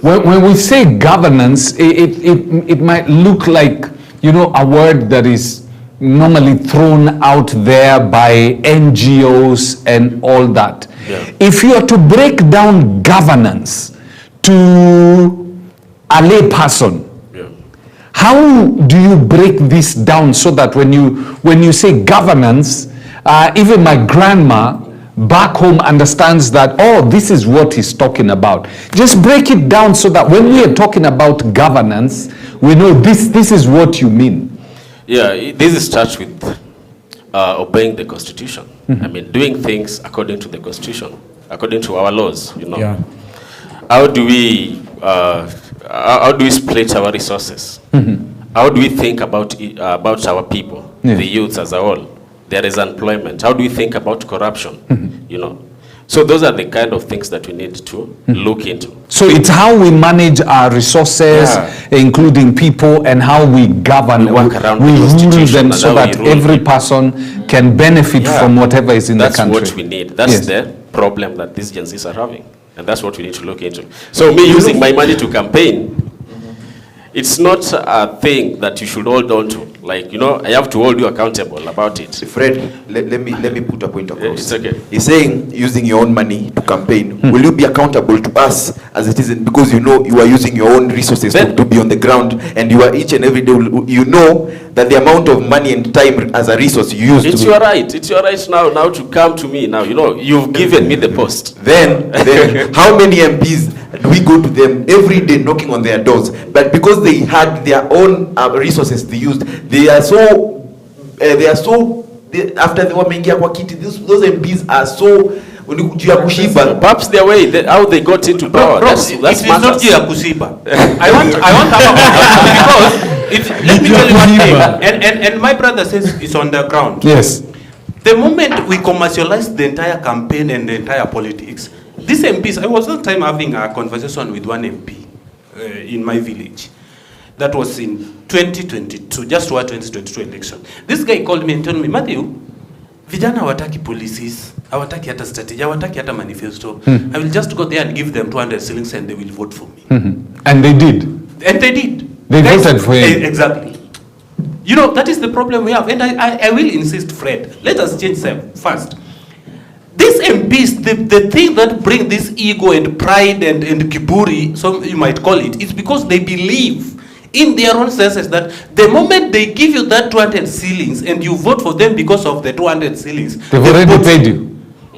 when we say governance, it might look like, you know, a word that is normally thrown out there by NGOs and all that. Yeah. If you are to break down governance to a lay person, how do you break this down so that when you say governance, even my grandma back home understands that, oh, this is what he's talking about. Just break it down so that when we are talking about governance, we know this is what you mean. Yeah, this starts with obeying the Constitution. I mean, doing things according to the Constitution, according to our laws, you know. Yeah. How do we split our resources? How do we think about our people, the youths as a whole? There is employment. How do we think about corruption? You know, so those are the kind of things that we need to look into. So it's how we manage our resources, including people, and how we govern. We work around we the rule Constitution them and so how we that rule every people. person can benefit from whatever is in the country. That's what we need. That's Yes. the problem that these Genz'S are having. And that's what we need to look into. So me using my money to campaign, it's not a thing that you should hold on to. Like, you know, I have to hold you accountable about it. Fred, let me put a point across. It's okay. He's saying using your own money to campaign. Will you be accountable to us as a citizen, because you know you are using your own resources to be on the ground, and you are each and every day, you know that the amount of money and time as a resource you use It's your right. It's your right now to come to me now. You know, you've given me the post. Then how many MPs do we go to them every day knocking on their doors? But because they had their own resources they used, after they were mengia kwa kiti, those MPs are so perhaps their way, how they got into power. That's it is not matters. here kusiba. I want because let me tell you one thing, and my brother says it's on the ground. Yes. The moment we commercialize the entire campaign and the entire politics, these MPs, I was one time having a conversation with one MP in my village. That was in 2022, just for 2022 election. This guy called me and told me, Matthew, vijana hawataki policies, hawataki hata strategy, hawataki hata manifesto. I will just go there and give them 200 shillings and they will vote for me. And they did. And they did. They voted for him. Exactly. You know, that is the problem we have. And I will insist, Fred, let us change them first. These MPs, the thing that bring this ego and pride and kiburi, so you might call it, is because they believe in their own senses that the moment they give you that 200 shillings and you vote for them because of the 200 shillings, They've already paid you.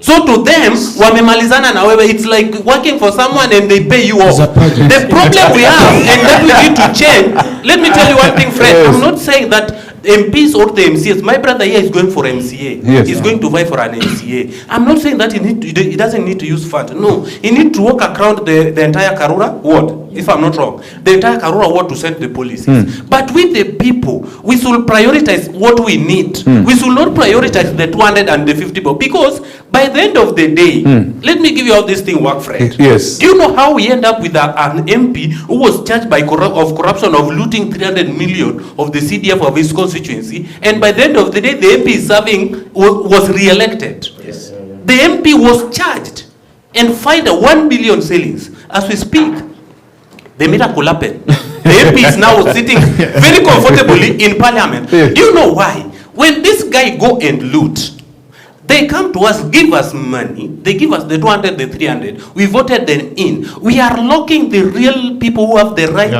so to them, wamemalizana na wewe, it's like working for someone and they pay you off. The problem we have, and that we need to change, let me tell you one thing, Fred, I'm not saying that MPs or the MCAs, my brother here is going for MCA. Yes. He's going to vie for an MCA. I'm not saying that he doesn't need to use funds. No, he needs to walk around the entire Karura ward, if I'm not wrong. The entire Karura ward to send the policies. But with the people, we should prioritize what we need. We should not prioritize the 250 people, because by the end of the day, let me give you how this thing works, Fred. Yes. Do you know how we end up with an MP who was charged by corruption of looting 300 million of the CDF of his constituency, and by the end of the day, the MP is serving, was re-elected. Yes. The MP was charged and fined 1 billion shillings. As we speak, the miracle happened. The MP is now sitting very comfortably in parliament. Yes. Do you know why? When this guy go and loot, they come to us, give us money. They give us the 200, the 300. We voted them in. We are locking the real people who have the right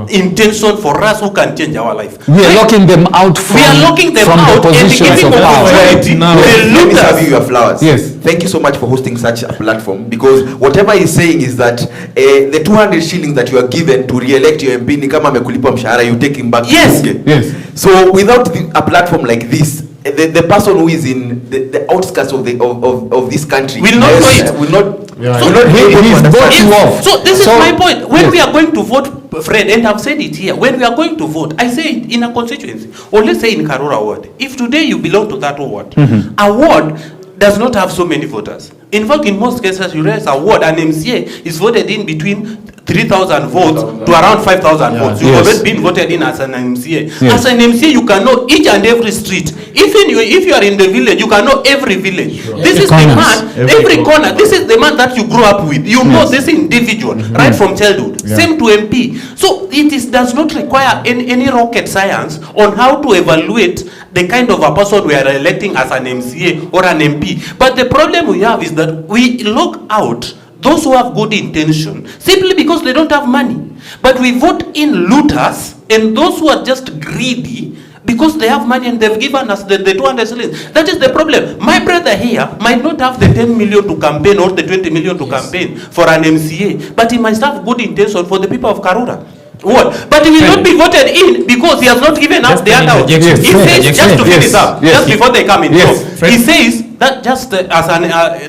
intention for us, who can change our life. We are locking them out from, we are locking them from out the positions and of giving power. opportunity. Let me serve you your flowers. Yes. Thank you so much for hosting such a platform, because whatever he's saying is that the 200 shillings that you are given to re-elect your MP, ni kama amekulipa mshahara, you take him back. Yes. To Yes. So without a platform like this, the person who is in the outskirts of this country will not know it. Will not. Yeah. Will not He's bought you off. So this is my point. When yes. we are going to vote, Fred, and I've said it here, when we are going to vote, I say it in a constituency, or let's say in Karura ward. If today you belong to that ward, a ward does not have so many voters. In fact, in most cases, you realize a ward, an MCA is voted in between 3,000 votes to around 5,000 votes. You've already been voted in as an MCA. Yes. As an MCA, you can know each and every street. Even if you are in the village, you can know every village. This is the man, every corner. This is the man that you grew up with. You know this individual right from childhood. Same to MP. So it does not require any rocket science on how to evaluate the kind of a person we are electing as an MCA or an MP. But the problem we have is that we lock out those who have good intention simply because they don't have money. But we vote in looters and those who are just greedy, Because they have money and they've given us the 200 shillings. That is the problem. My brother here might not have the 10 million to campaign or the 20 million to campaign for an MCA, but he must have good intention for the people of Karura. What? But he will not be voted in because he has not given us the handout. He says, just to finish up, just before they come in, he says that just as an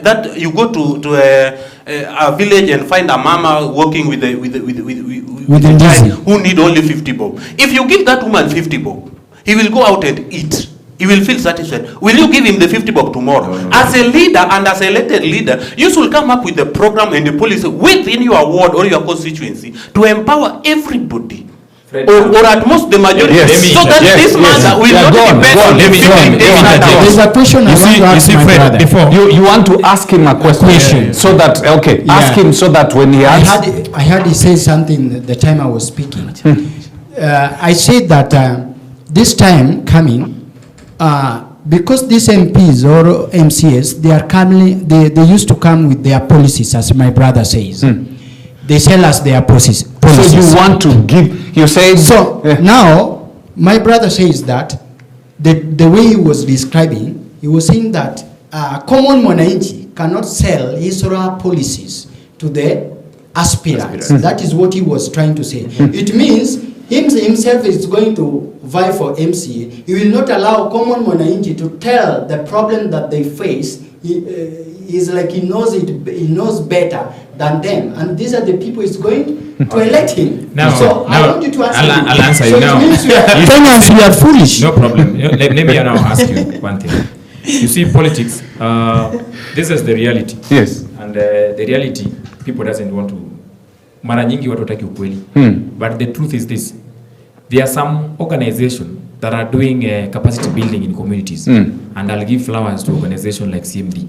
that you go to a village and find a mama working with a child who need only 50 bob. If you give that woman 50 bob, he will go out and eat. He will feel satisfied. Will you give him the 50 bob tomorrow? As a leader and as a elected leader, you should come up with the program and the policy within your ward or your constituency to empower everybody. Or at most the majority, so that this matter will not depend on the people. There's a question I want to ask my brother. Before you want to ask him a question, so that ask him so that when he asks. I heard he say something the time I was speaking. I said that this time coming, because these MPs or MCS, they are coming. They used to come with their policies, as my brother says. They sell us their policies. So you want to give, you say... So now, my brother says that the way he was describing, he was saying that common mwananchi cannot sell his oral policies to the aspirants. That is what he was trying to say. It means himself is going to vie for MCA. He will not allow common mwananchi to tell the problem that they face. He's like he knows better than them, and these are the people he's going to elect him. So I want you to answer. I'll answer you now. Kenyans, we are foolish. No problem. Let me now ask you one thing. You see, politics. This is the reality. Yes. And the reality, people doesn't want to. Mara nyingi watu wataki ukweli. But the truth is this: there are some organizations that are doing capacity building in communities, and I'll give flowers to organizations like CMD,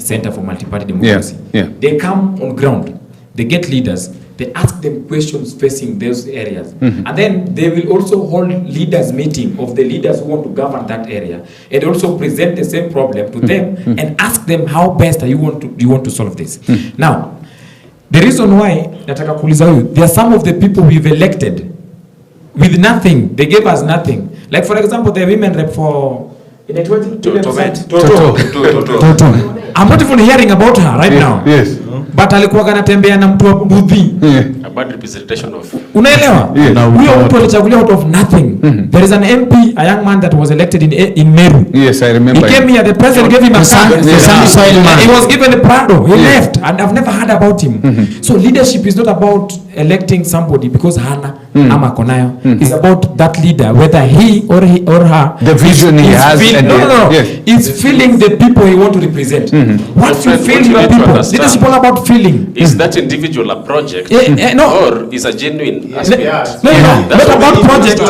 Center for Multi-Party Democracy. They come on ground, they get leaders, they ask them questions facing those areas, and then they will also hold leaders meeting of the leaders who want to govern that area, and also present the same problem to them and ask them how best you want to solve this. Now, the reason why nataka kuuliza huyu, there are some of the people we've elected with nothing. They gave us nothing. Like for example, the women rep for I'm not even hearing about her right now. Yes. But alikuwa anatembea na mtu wa Budhi. A bad representation of. Unaelewa? Huyo mtu alichaguliwa out of nothing. There is an MP, a young man that was elected in Meru. Yes, I remember. He came here, the president gave him a car. He was given a Prado. He left, and I've never heard about him. So leadership is not about electing somebody because Hana ama konayo. It's about that leader, whether he or her, the vision he has. It's feeling the people he want to represent. Once you feel your people, leadership all about feeling. Is that individual a project? No. Or is a genuine aspect? No, not about project. You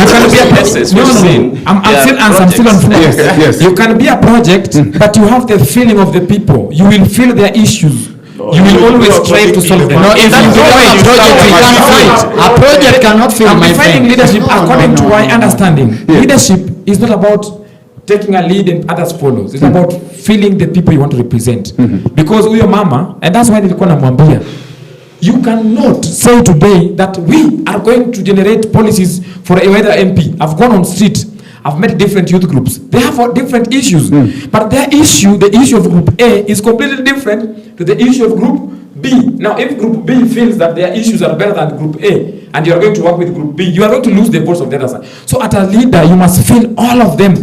can be a process. I'm still on floor. Yes. You can be a project, but you have the feeling of the people. You will feel their issues. You will always try to solve them. No, if you do a project cannot fail. I'm defining leadership according to my understanding. Leadership is not about taking a lead and others follows. It's about feeling the people you want to represent. Because uyo mama, and that's why nilikuwa namwambia, you cannot say today that we are going to generate policies for either MP. I've gone on street. I've met different youth groups. They have different issues. But the issue of group A is completely different to the issue of group B. Now, if group B feels that their issues are better than group A, and you are going to work with group B, you are going to lose the votes of the other side. So as a leader, you must feel all of them.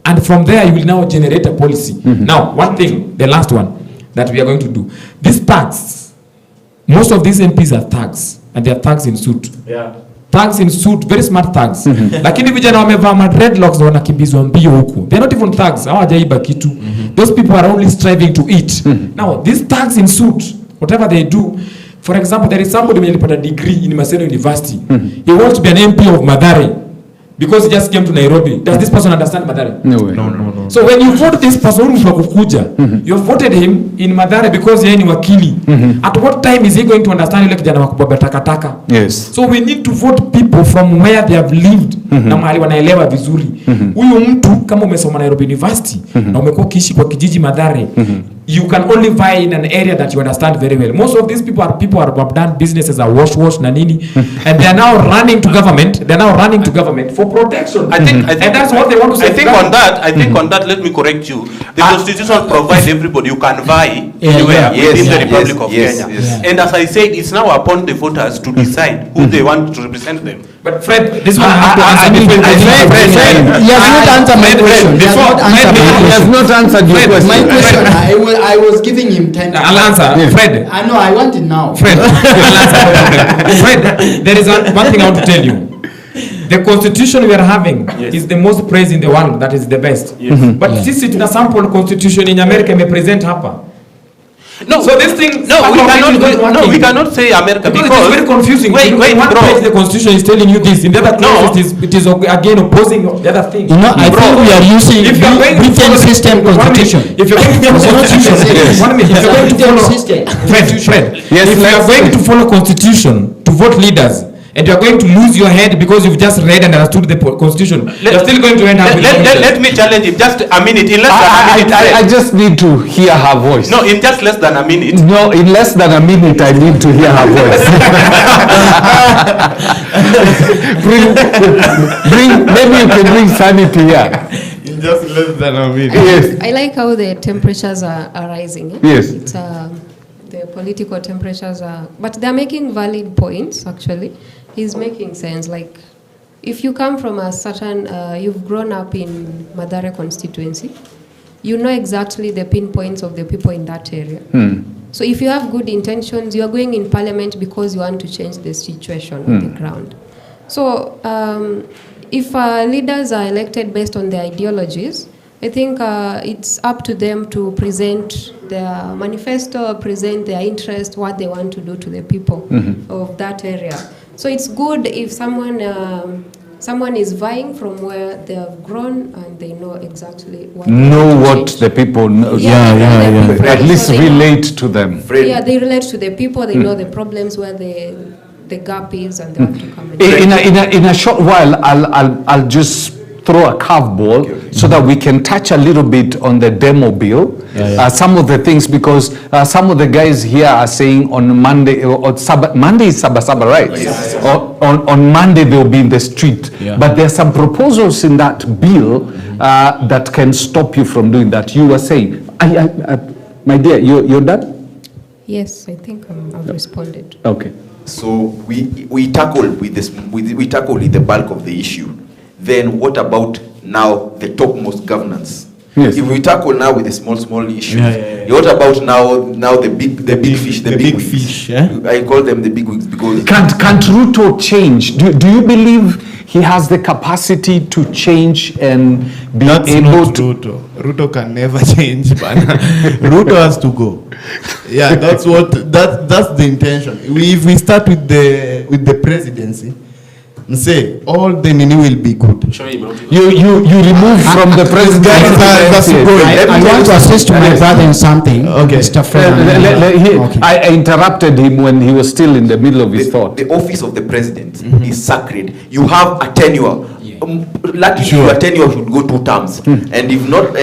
And from there, you will now generate a policy. Now, one thing, the last one that we are going to do. These thugs, most of these MPs are thugs, and they are thugs in suit. Thugs in suit, very smart thugs. Lakini vijana wamevaa ma dreadlocks na wanakimbizwa mbio huku. They are not even thugs. Hawajaiba kitu. Those people are only striving to eat. Now, these thugs in suit, whatever they do, for example, there is somebody who got a degree in Maseno University. He wants to be an MP of Mathare because he just came to Nairobi. Does this person understand Mathare? No way. No. So when you vote this person who's kukuja, you voted him in Mathare because yeye ni wakili. At what time is he going to understand yule kijana wa kubeba takataka? Yes. So we need to vote people from where they have lived na mahali wanaelewa vizuri. Huyu mtu kama umesoma Nairobi University na umekuwa kiishi kwa kijiji Mathare, you can only vie in an area that you understand very well. Most of these people who have done businesses as a wash nanini, and they are now running to government. They are now running to government for protection. I think, and that's what they want to say. I think on that, let me correct you. The Constitution provides everybody you can vie anywhere within the Republic of Kenya. And as I said, it's now upon the voters to decide who they want to represent them. But Fred, this one I have to answer. Fred, you have not answered my question. He has not answered your question. My question, I was giving him time. I'll answer. Fred. I know, I want it now. Fred, Fred, there is one thing I want to tell you. The constitution we are having is the most praised in the world. That is the best. But sisi tuna sample constitution in America me present hapa. No, so this thing. We cannot say America because it's very confusing. Wait, one bro. place the constitution is telling you this, in the other place it is again opposing the other thing. You know, I think we are using Britain system constitution. If you're going to follow constitution, 1 minute. If you're going to follow Fred, if you are going to follow constitution to vote leaders, and you are going to lose your head because you've just read and understood the constitution, you're still going to end up let me challenge him just a minute. In less than a minute. I just need to hear her voice. No, in just less than a minute. No, in less than a minute I need to hear her voice. Maybe you can bring sanity here. In just less than a minute. Yes. I like how the temperatures are rising. Yes. It's the political temperatures are, but they're making valid points. Actually, he's making sense. Like, if you come from a certain, you've grown up in Mathare constituency, you know exactly the pinpoints of the people in that area. So if you have good intentions, you are going in parliament because you want to change the situation on the ground. So if leaders are elected based on their ideologies, I think it's up to them to present their manifesto, present their interest, what they want to do to the people of that area. So it's good if someone is vying from where they have grown and they know exactly what the people know. At least relate to them. Yeah, they relate to the people. They know the problems where the gap is, and they want to come in a short while. I'll just throw a curveball so that we can touch a little bit on the demo bill. Some of the things, because some of the guys here are saying on Monday, Monday is Sabasaba, right? Yes. On Monday they'll be in the street. But there are some proposals in that bill that can stop you from doing that. You were saying, my dear, you're done? Yes, I think I've responded. Okay. So we tackle with this. We tackle with the bulk of the issue. Then what about now the topmost governance? Yes. If we tackle now with the small issues, what about now the big fish, the big fish? I call them the big wigs because can't Ruto change? Do you believe he has the capacity to change and be able to? Ruto can never change, but Ruto has to go. Yeah, that's the intention. If we start with the presidency, say all the Nini will be good. You remove from the president. I want to assist my brother in something. Okay. Mr. Fred. I interrupted him when he was still in the middle of his thought. The office of the president is sacred. You have a tenure. Luckily, your tenure should go 2 terms. And if not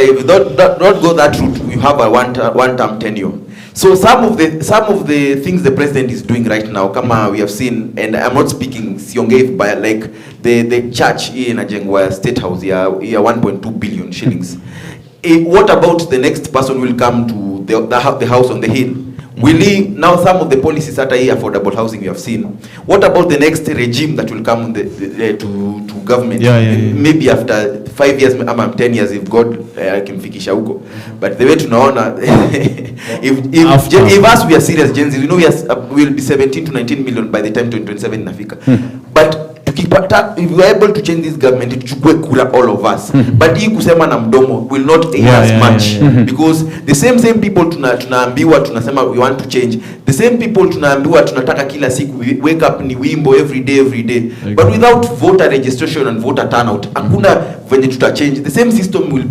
go that route, you have a one-term tenure. So some of the things the president is doing right now, kama we have seen, and I'm not speaking Siongei, but like the church here in Ajengwa State House, here 1.2 billion shillings. What about the next person will come to the house on the hill? Will he, now some of the policies that are here, affordable housing we have seen. What about the next regime that will come to government? Maybe after 5 years, 10 years, if God kimfikisha huko. But the way tunaona, if us we are serious Genz'S, you know we will be 17 to 19 million by the time 2027 inafika. But if we are able to change this government, tuchukue kura all of us. But hii kusema na mdomo will not aid as much. Because the same people tunaambiwa tunasema we want to change. The same people tunaambiwa tunataka kila siku wake up ni wimbo every day. But without voter registration and voter turnout, hakuna venye tuta change. The same system will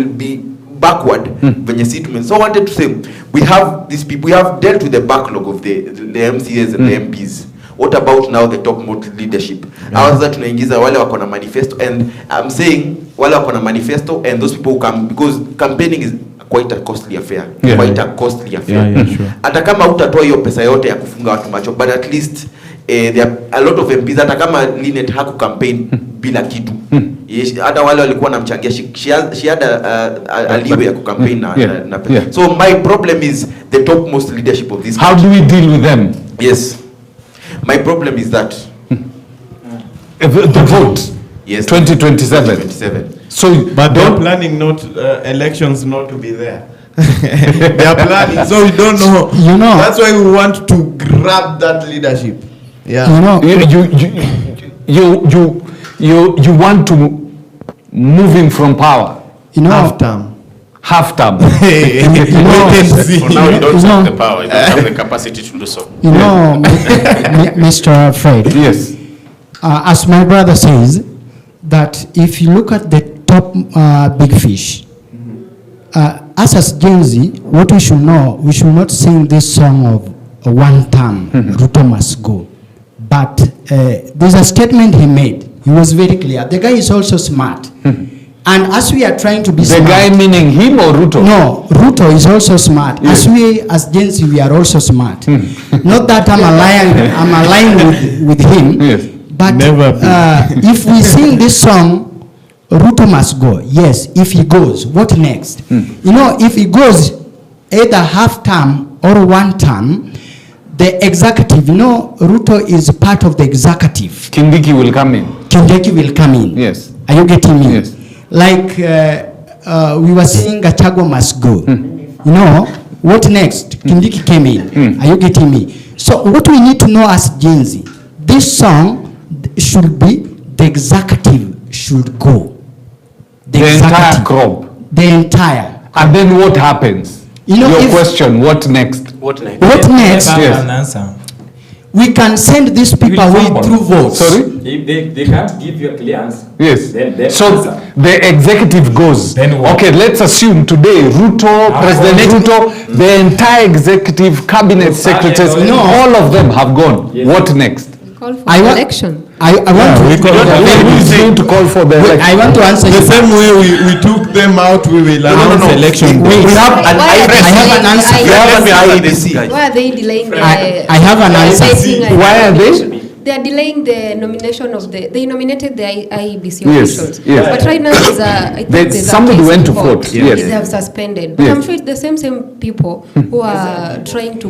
be backward venye settlement. So I wanted to say we have these people, we have dealt with the backlog of the MCAs and the MPs. What about now the top-most leadership? Awaza tunaingiza wale wako na manifesto, and I'm saying wale wako na manifesto and those people who come, because campaigning is quite a costly affair. Yeah. Quite a costly affair. Yeah, sure. Hata kama utatoa hiyo pesa yote ya kufunga watu macho, but at least there are a lot of MPs, hata kama Linet haku campaign bila kitu. Hata wale walikuwa namchangia, she had a leeway ya kucampaign na Yeah. So my problem is the topmost leadership of this How do we deal with them? Yes. My problem is that The vote. Yes. 2027. 2027. So But they're planning not elections not to be there. They are planning, so we don't know. You know. That's why we want to grab that leadership. Yeah. You know, you want to move him from power. you know, Half term. Half term. Wait and see. For now, you don't You have know- the power, you don't have the capacity to do so. you know, Mr. Fred. Yes. As my brother says, that if you look at the top big fish, us as Genz'S, what we should know, we should not sing this song of one term, Ruto must go. But there's a statement he made. He was very clear. The guy is also smart. And as we are trying to be The smart. guy meaning him or Ruto? No, Ruto is also smart. Yes. As Genz'S, we are also smart. Not that I'm aligned with him. Yes. But Never be. if we sing this song, Ruto must go. Yes, if he goes, what next? You know, if he goes either half term or one term, the executive, you know, Ruto is part of the executive. Kindiki will come in. Kindeki will come in. Yes. Are you getting me? Yes. Like we were saying Gachagua must go. You know, what next? Kindiki came in. Are you getting me? So what we need to know as Genz'S, this song should be the executive should go. The entire executive. crop. The entire. And then what happens? You know, Your if- question, what next? What next? What next? Yes. An answer. We can send these people will away fumble. through votes. Sorry? If they can't give you a clear answer, Yes. then So answer. the executive goes. Then what? Okay, let's assume today Ruto, President Ruto, the entire executive cabinet No, secretaries, no. all of them have gone. Yes. What next? Call for I want- election. I want Who is going to call for the Wait, election? I want to answer The you. same way we took them out, we will announce election. Wait, We have an Why are they I have an delaying answer. the We have an IEBC? IEBC. Why are they delaying the? I have an answer. Why are they? They are delaying the nomination of the. They nominated the IEBC Yes, officials. yes. But right now there's a. I think there's a somebody case went to in court. vote, yes. They have suspended. But Yes. I'm sure it's the same people who are trying to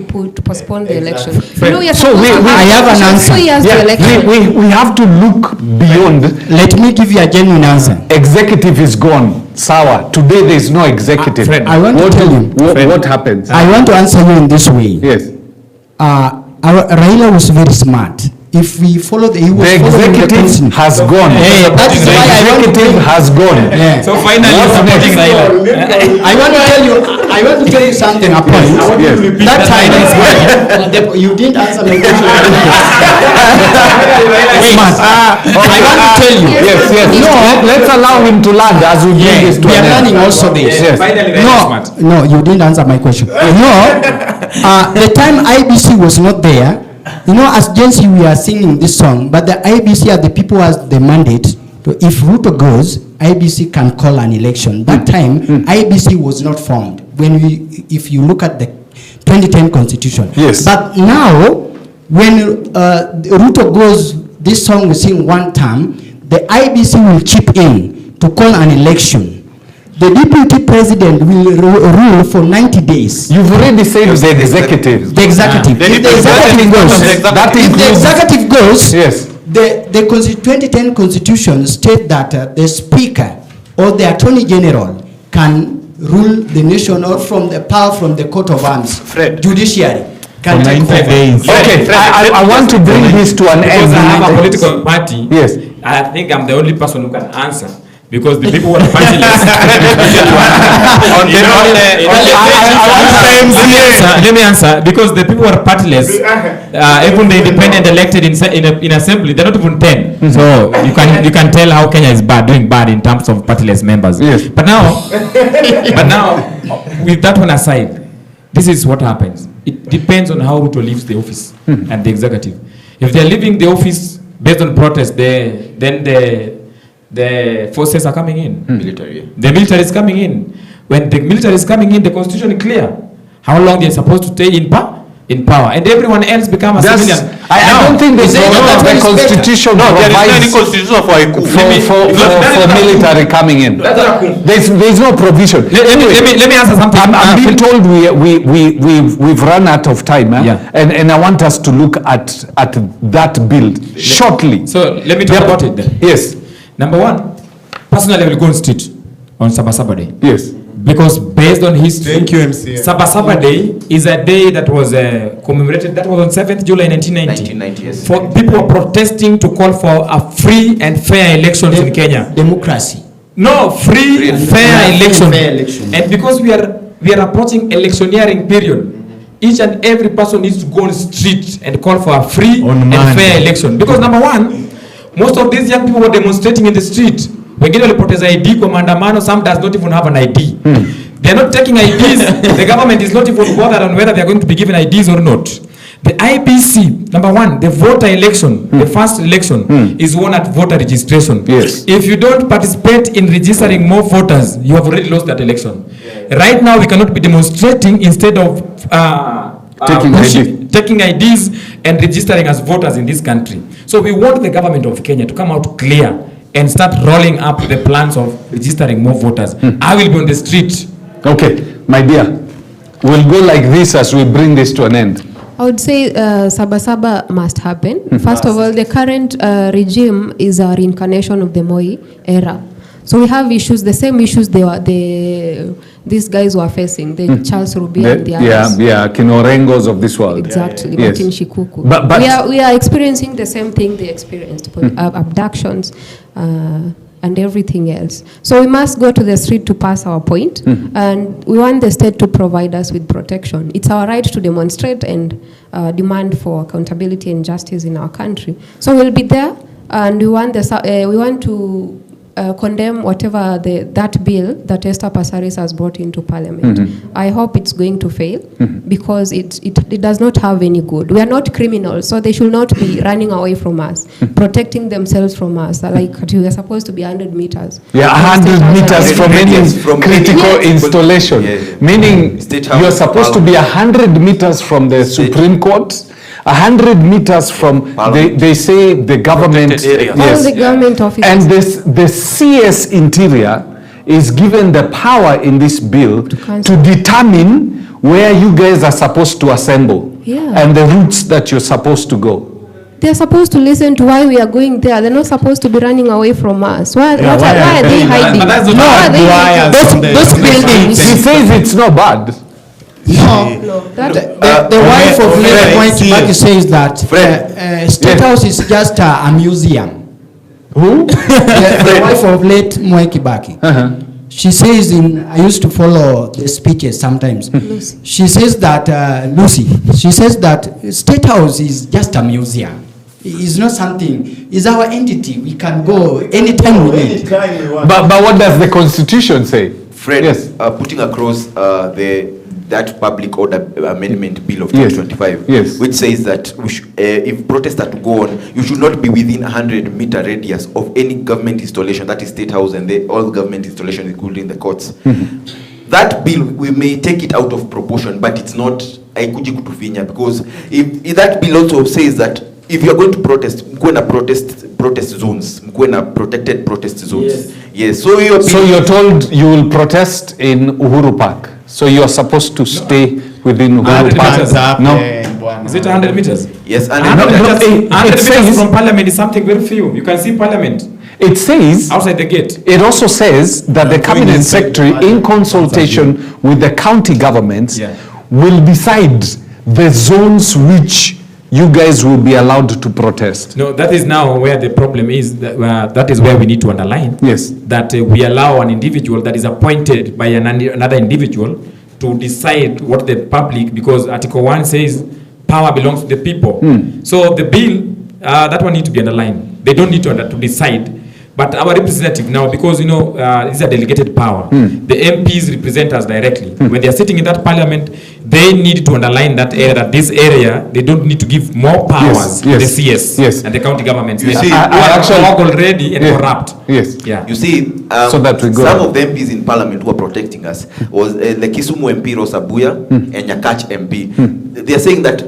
postpone the election. You know, we are So supposed to I have an answer. 2 years to Yeah, election. we have to look beyond. Let me give you a genuine answer. Executive is gone. Sawa. Today there is no executive. Fred, I want to What tell do- you. What happens? I want to answer you in this way. Yes. Raila was very smart. If we follow he was The following executive constitution. has gone. That is The why I want to executive has gone. Yeah. So finally, What's you're supporting next? Raila. I want to tell you something. A point. Yes. That time you didn't answer my question. Smart. I want to tell you. Yes, yes. No, let's allow him to land as we bring this to We an are end. learning also this. Yes. Finally, Raila is smart. No, you didn't answer my question. The time IBC was not there, you know, as Genz'S we are singing this song, but the IBC are the people who has the mandate. If Ruto goes, IBC can call an election. That time, IBC was not formed. If you look at the 2010 constitution. Yes. But now, when Ruto goes, this song we sing one term, the IBC will chip in to call an election. The deputy president will rule for 90 days. You've already said the executive. The executive. The If the executive goes, That if the includes- executive goes, Yes. the 2010 constitution state that the speaker or the attorney general can rule the nation or from the power from the court of arms. Fred. Judiciary can For take 90 over. days. Okay, I want to bring this to an Because end. I have a political party, Yes. I think I'm the only person who can answer. Because the people who are partyless. Let me answer. Because the people who are partyless, even the independent elected in assembly, they're not even 10. So you can tell how Kenya is doing bad in terms of partyless members. Yes. But now, with that one aside, this is what happens. It depends on how Ruto leaves the office and the executive. If they're leaving the office based on protest, then the forces are coming in. Military. The military is coming in. When the military is coming in, the constitution is clear how long they're supposed to stay in power, and everyone else become a civilian. I don't think there's the constitution There is no constitution for military coming in. There's no provision. Let me answer something. I'm being told we've run out of time, and I want us to look at that bill shortly. So let me talk about it then. Yes. Number one, personally I will go on street on Sabasaba Day. Yes. Because based on history, Thank you, MC. Sabasaba Day is a day that was commemorated, that was on 7th July 1990. 1990, yes. For people were protesting to call for a free and fair elections in Kenya. Democracy. No, free and fair election. Fair election. And because we are approaching electioneering period, each and every person needs to go on the street and call for a free and fair election. Because number one, most of these young people were demonstrating in the street. Wengine walipoteza ID kwa maandamano, some does not even have an ID. They are not taking IDs. The government is not even bothered on whether they are going to be given IDs or not. The IBC, number one, the voter election, the first election is won at voter registration. Yes. If you don't participate in registering more voters, you have already lost that election. Right now, we cannot be demonstrating instead of taking IDs and registering as voters in this country. So we want the government of Kenya to come out clear and start rolling up the plans of registering more voters. I will be on the street. Okay, my dear, we'll go like this as we bring this to an end. I would say Sabasaba must happen. First of all, the current regime is a reincarnation of the Moi era. So we have issues, the same issues these guys were facing, the Charles Rubi and the others. Kinorengos of this world. Exactly, Yes. Martin Shikuku. But we are experiencing the same thing they experienced, abductions and everything else. So we must go to the street to pass our point, and we want the state to provide us with protection. It's our right to demonstrate and demand for accountability and justice in our country. So we'll be there, and we want to condemn whatever that bill that Esther Passaris has brought into Parliament. I hope it's going to fail because it does not have any good. We are not criminals, so they should not be running away from us, protecting themselves from us. Like we are supposed to be 100 meters. Yeah, 100 meters from any critical installation. Meaning you're supposed to be 100 meters from the Supreme Court. 100 meters from, they say the government, All the government offices. and the CS Interior is given the power in this bill to determine where you guys are supposed to assemble and the routes that you're supposed to go. They're supposed to listen to why we are going there. They're not supposed to be running away from us. Why are they hiding? Those buildings. He says it's not bad. No. The wife of late Mwai Kibaki says that State House is just a museum. Who? The wife of late Mwai Kibaki. She says I used to follow the speeches sometimes. Lucy. She says that, she says that State House is just a museum. It's not something, it's our entity. We can go anytime we need. But what does the Constitution say? Fred, Yes. putting across that public order amendment bill of 2025, Yes. which says that if protests are to go on, you should not be within 100-meter radius of any government installation, that is State House and all government installations, including the courts. That bill, we may take it out of proportion, but it's not haikuji kutufinya, because if that bill also says that if you are going to protest, mkuwe na protest zones, mkuwe na protected protest zones. Yes. So you're told you will protest in Uhuru Park. So you're supposed to stay within Uhuru Park. No. Is it 100 meters? Yes, 100 meters. 100 meters says, from Parliament is something very few. You can see Parliament. It says outside the gate. It also says that the cabinet secretary, in consultation with the county governments, will decide the zones which you guys will be allowed to protest. No, that is now where the problem is. That is where we need to underline. Yes. That we allow an individual that is appointed by another individual to decide what the public, because Article 1 says power belongs to the people. So the bill, that one needs to be underlined. They don't need to decide. But our representative now, because this is a delegated power, the MPs represent us directly. When they are sitting in that parliament, they need to underline that area, that this area, they don't need to give more powers to the CS and the county governments. You they see, are actually already and corrupt. Yes. Yeah. You see, So that we go some on. of the MPs in parliament who are protecting us was the Kisumu MP Rosabuya and Nyakach MP. They are saying that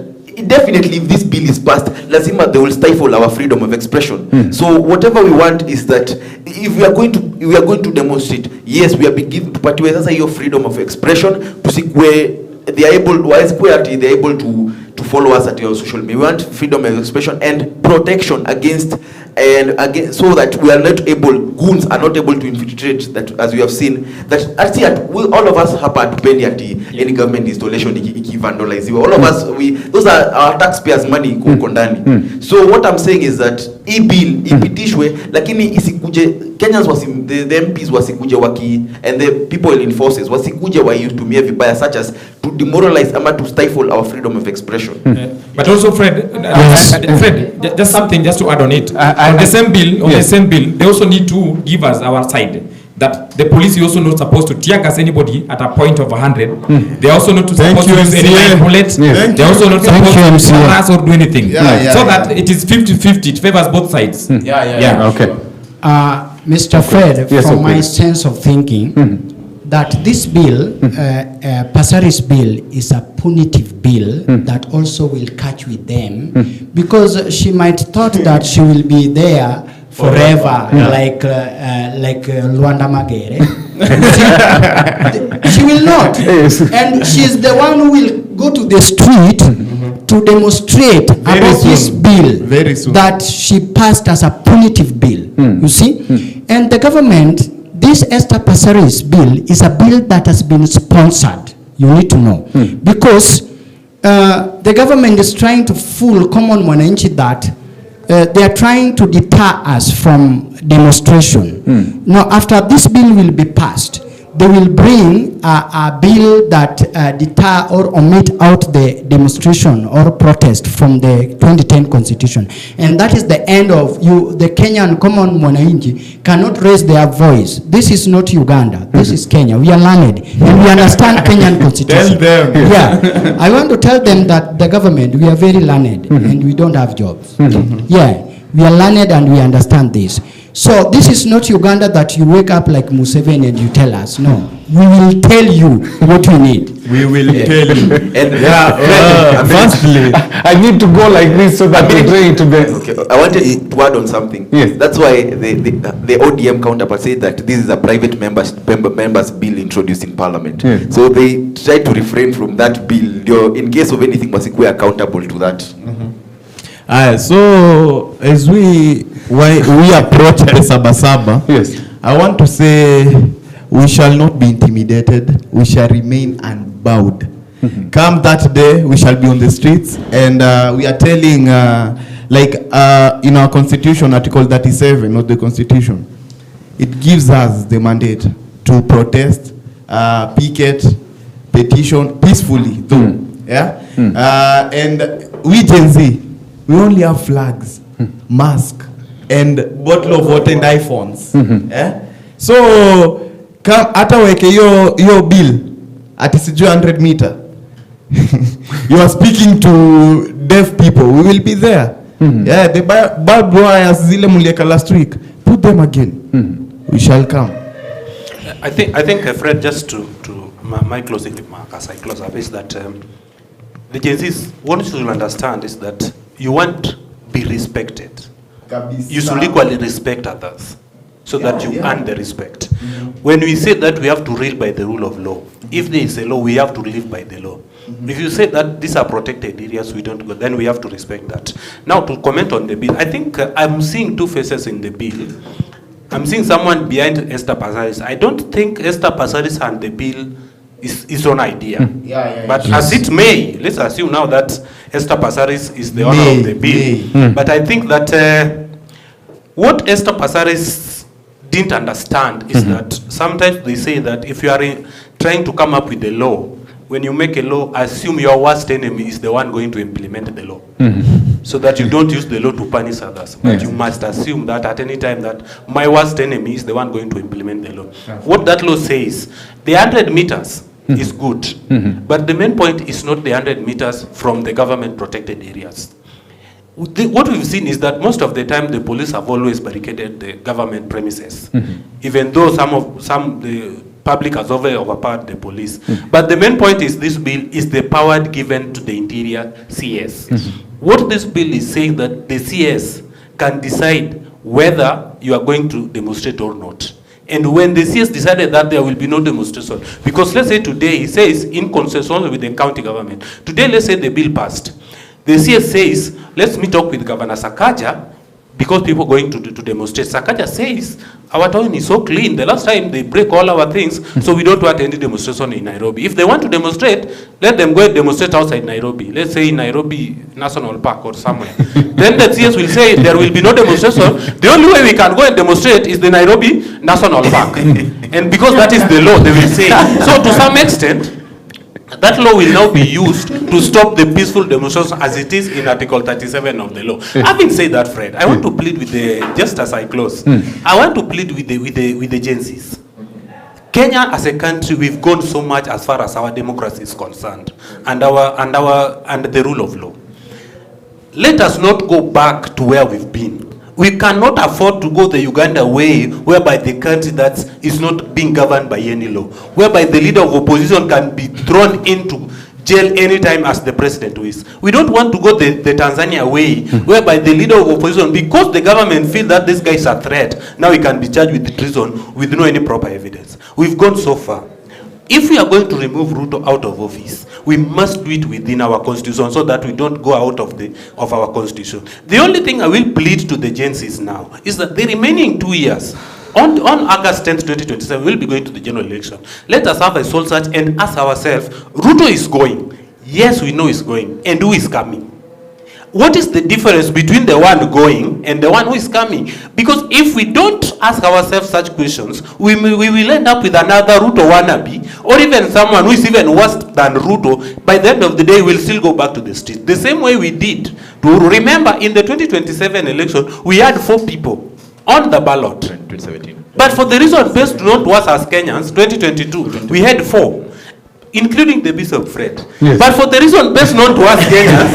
definitely if this bill is passed, lazima they will stifle our freedom of expression. So whatever we want is that if we are going to demonstrate, yes, we are being given to party sasa hiyo freedom of expression, tusikwe they are able to follow us at your social media. We want freedom of expression and protection against so that we are not able, goons are not able to infiltrate, that as we have seen, that actually all of us hapa hatupendi ati any government installation ikivandaliziwa. All of us, those are our taxpayers money huko ndani. So what I'm saying is that bill ipitishwe, lakini isikuje Kenyans the MPs wasikuje and the people in forces wasikuje waitumie vibaya, such as to demoralize ama to stifle our freedom of expression. But also, Fred, Fred, just something just to add on it. On the same bill, they also need to give us our side. That the police is also not supposed to tear gas anybody at a point of 100. They are also not supposed to use any bullets. They are also not supposed to harass or do anything. So that it is 50-50. It favors both sides. Okay. Mr. Fred, from my sense of thinking, that this bill, Pasari's bill, is a punitive bill that also will catch with them, because she might thought that she will be there forever, like Luanda Magere. She will not. And she's the one who will go to the street to demonstrate about this bill that she passed as a punitive bill. You see? And the government, this Esther Pasari's bill is a bill that has been sponsored. You need to know. Because the government is trying to fool common mwananchi that they are trying to deter us from demonstration. Now, after this bill will be passed, they will bring a bill that deter or omit out the demonstration or protest from the 2010 constitution. And that is the end of the Kenyan common mwananchi cannot raise their voice. This is not Uganda. This is Kenya. We are learned and we understand Kenyan constitution. Tell them. Yeah. I want to tell them that the government, we are very learned and we don't have jobs. Yeah. We are learned and we understand this. So this is not Uganda that you wake up like Museveni and you tell us. No, we will tell you what we need. We will tell you. And firstly, I need to go like this so that we bring it to the... Okay, I wanted to add on something. Yes. That's why the ODM counterpart said that this is a private members bill introduced in parliament. Yes. So they try to refrain from that bill. In case of anything, we are accountable to that. So as we approach the Sabasaba, Yes. I want to say we shall not be intimidated. We shall remain unbowed. Come that day, we shall be on the streets, and we are telling, in our constitution, Article 37 of the Constitution, it gives us the mandate to protest, picket, petition peacefully, though. And we Genz'S, we only have flags, mask, and bottle of water and iPhones. So, hata weke yo bill at 100 meter. You are speaking to deaf people. We will be there. The barbed wires zile mulieka last week. Put them again. We shall come. I think Fred, just to my closing remark as I close up, is that the Genz'S, what you should understand is that you want to be respected. You should equally respect others so that you earn the respect. When we say that we have to live by the rule of law, if there is a law, we have to live by the law. If you say that these are protected areas, we don't go, then we have to respect that. Now, to comment on the bill, I think I'm seeing two faces in the bill. I'm seeing someone behind Esther Pasari's. I don't think Esther Pasari's and the bill is his own idea. But as it may, let's assume now that Esther Pasari's is the owner of the bill. But I think that what Esther Pasari's didn't understand is that sometimes they say that if you are trying to come up with a law, when you make a law, assume your worst enemy is the one going to implement the law. so that you don't use the law to punish others. But you must assume that at any time that my worst enemy is the one going to implement the law. What that law says, the 100 meters is good, but the main point is not the 100 meters from the government protected areas. What we've seen is that most of the time the police have always barricaded the government premises, even though the public has overpowered the police. But the main point is this bill is the power given to the interior CS. What this bill is saying that the CS can decide whether you are going to demonstrate or not. And when the CS decided that there will be no demonstration, because let's say today he says in consensus with the county government, today let's say the bill passed. The CS says, let's meet up with Governor Sakaja, because people are going to demonstrate. Sakaja says, our town is so clean. The last time they break all our things, so we don't want any demonstration in Nairobi. If they want to demonstrate, let them go and demonstrate outside Nairobi. Let's say in Nairobi National Park or somewhere. Then the CS will say there will be no demonstration. The only way we can go and demonstrate is the Nairobi National Park. And because that is the law, they will say. So to some extent, that law will now be used to stop the peaceful demonstrations as it is in Article 37 of the law. Having said that, Fred, I want to plead with the, just as I close, I want to plead with the Genz'S. Kenya as a country, we've gone so much as far as our democracy is concerned and the rule of law. Let us not go back to where we've been. We cannot afford to go the Uganda way, whereby the country that is not being governed by any law, whereby the leader of opposition can be thrown into jail anytime as the president wishes. We don't want to go the Tanzania way, whereby the leader of opposition, because the government feels that this guy is a threat, now he can be charged with treason with no any proper evidence. We've gone so far. If we are going to remove Ruto out of office, we must do it within our constitution so that we don't go out of our constitution. The only thing I will plead to the Genz'S now is that the remaining 2 years, on August 10th, 2027, we'll be going to the general election. Let us have a soul search and ask ourselves, Ruto is going. Yes, we know he's going. And who is coming? What is the difference between the one going and the one who is coming? Because if we don't ask ourselves such questions, we will end up with another Ruto wannabe, or even someone who is even worse than Ruto. By the end of the day, we'll still go back to the street. The same way we did. To remember, in the 2027 election, we had 4 people on the ballot. 2017. But for the reason best known to us as Kenyans, 2022, we had 4. Including the Bishop Fred. Yes. But for the reason best known to us Kenyans,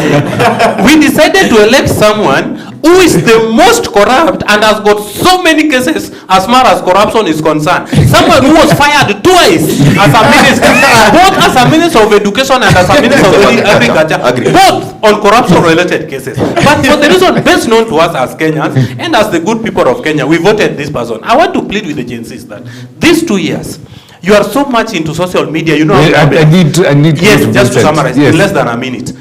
we decided to elect someone who is the most corrupt and has got so many cases as far as corruption is concerned. Someone who was fired twice as a minister, both as a minister of education and as a minister of agriculture, both on corruption-related cases. But for the reason best known to us as Kenyans and as the good people of Kenya, we voted this person. I want to plead with the Genz'S that these 2 years, you are so much into social media, you know. I need yes, just to summarize, in less than a minute.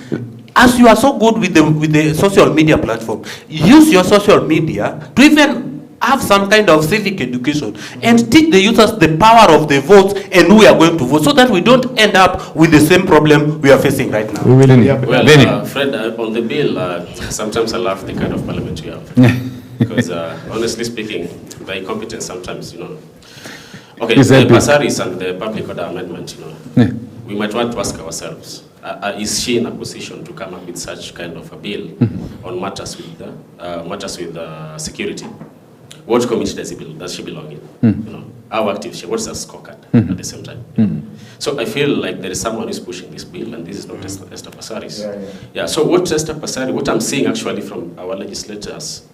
As you are so good with the social media platform, use your social media to even have some kind of civic education and teach the users the power of the votes and who we are going to vote, so that we don't end up with the same problem we are facing right now. Well, Fred, on the bill, sometimes I love the kind of parliament we have. Because honestly speaking, by incompetence sometimes, you know. Okay, the Basaris and the public order amendment, you know, we might want to ask ourselves, is she in a position to come up with such kind of a bill on matters with security? What committee does she belong in? You know, how active she? What's her scorecard at the same time? So I feel like there is someone who's pushing this bill, and this is not Esther Basaris. Yeah. So what Esther Basari, what I'm seeing actually from our legislators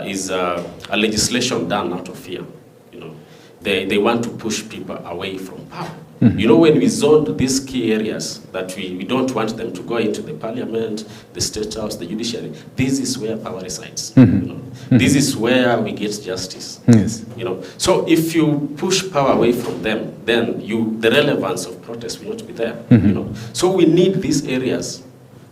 is a legislation done out of fear. You know. They want to push people away from power. You know, when we zoned these key areas that we don't want them to go into the parliament, the state house, the judiciary, this is where power resides. You know? This is where we get justice. Yes. You know, so if you push power away from them, then the relevance of protest will not be there. You know, so we need these areas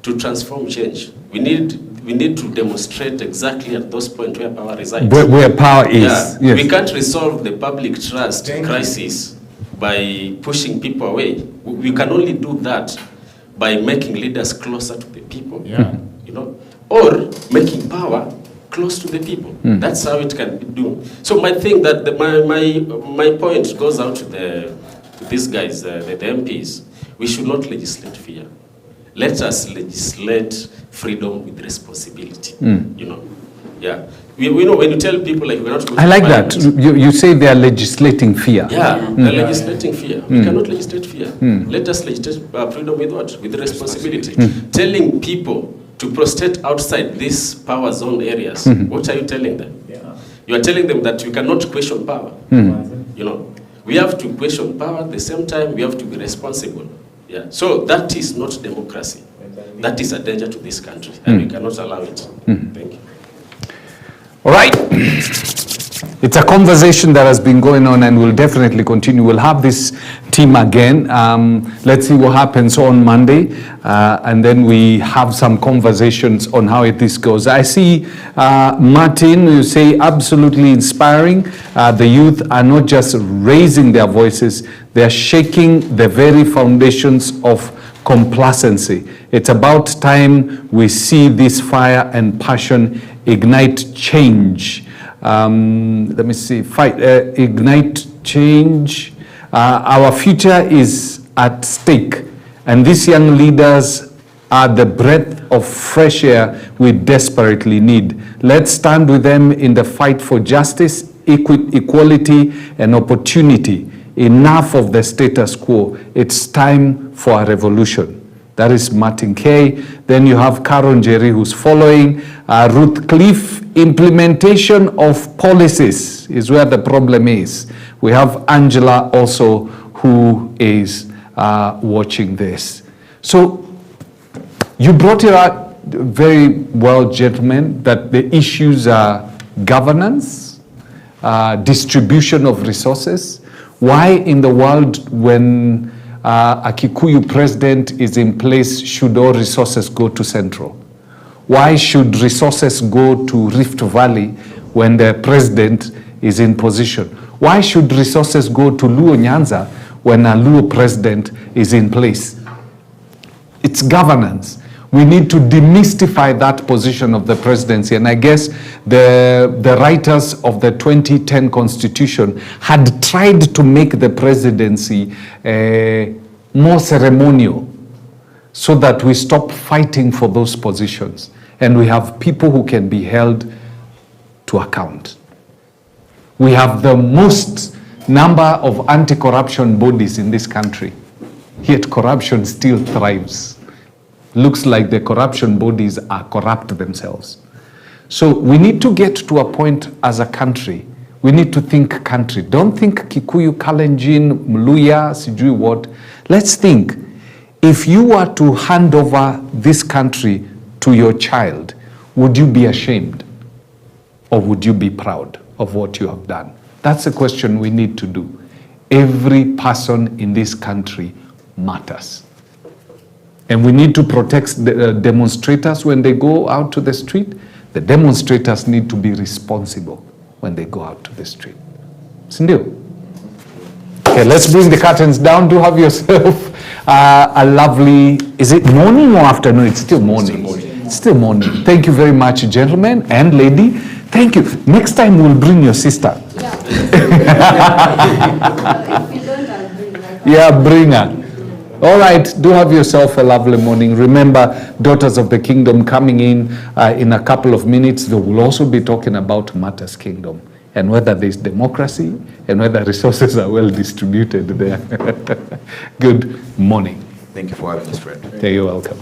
to transform change. We need to demonstrate exactly at those points where power resides. Where power is. Yeah. Yes. We can't resolve the public trust crisis by pushing people away. We can only do that by making leaders closer to the people. Yeah. You know, or making power close to the people. That's how it can be done. So my thing that my point goes out to these guys, the MPs. We should not legislate fear. let us legislate freedom with responsibility. You know, yeah. We know when you tell people like we're not going I to like parliament, that. You say they are legislating fear. Yeah, they're legislating fear. We cannot legislate fear. Let us legislate freedom with what? With responsibility. Telling people to prostrate outside these power zone areas. What are you telling them? You are telling them that you cannot question power. You know, we have to question power at the same time. We have to be responsible. Yeah. So that is not democracy. That is a danger to this country, and we cannot allow it. Thank you. All right. It's a conversation that has been going on and will definitely continue. We'll have this team again. Let's see what happens on Monday. And then we have some conversations on how this goes. I see Martin, you say absolutely inspiring. The youth are not just raising their voices, they're shaking the very foundations of complacency. It's about time we see this fire and passion ignite change. Let me see, ignite change. Our future is at stake, and these young leaders are the breath of fresh air we desperately need. Let's stand with them in the fight for justice, equality, and opportunity. Enough of the status quo. It's time for a revolution. That is Martin Kay. Then you have Karen Jerry who's following. Ruth Cliff, implementation of policies is where the problem is. We have Angela also who is watching this. So you brought it out very well, gentlemen, that the issues are governance, distribution of resources. Why in the world when a Kikuyu president is in place should all resources go to Central? Why should resources go to Rift Valley when the president is in position? Why should resources go to Luo Nyanza when a Luo president is in place? It's governance. We need to demystify that position of the presidency. And I guess the writers of the 2010 Constitution had tried to make the presidency more ceremonial so that we stop fighting for those positions and we have people who can be held to account. We have the most number of anti-corruption bodies in this country, yet corruption still thrives. Looks like the corruption bodies are corrupt themselves. So we need to get to a point as a country. We need to think country. Don't think Kikuyu, Kalenjin, Mluya, sijui what. Let's think, if you were to hand over this country to your child, would you be ashamed? Or would you be proud of what you have done? That's a question we need to do. Every person in this country matters. And we need to protect the demonstrators when they go out to the street. The demonstrators need to be responsible when they go out to the street. Sindio? Okay, let's bring the curtains down. Do have yourself a lovely, is it morning or afternoon? It's still morning. It's still morning. Thank you very much, gentlemen and lady. Thank you. Next time we'll bring your sister. Yeah. If you don't, I'll bring her. Yeah, bring her. All right, do have yourself a lovely morning. Remember, Daughters of the Kingdom coming in a couple of minutes. They will also be talking about Matters Kingdom and whether there's democracy and whether resources are well distributed there. Good morning. Thank you for having us, friend. You're welcome.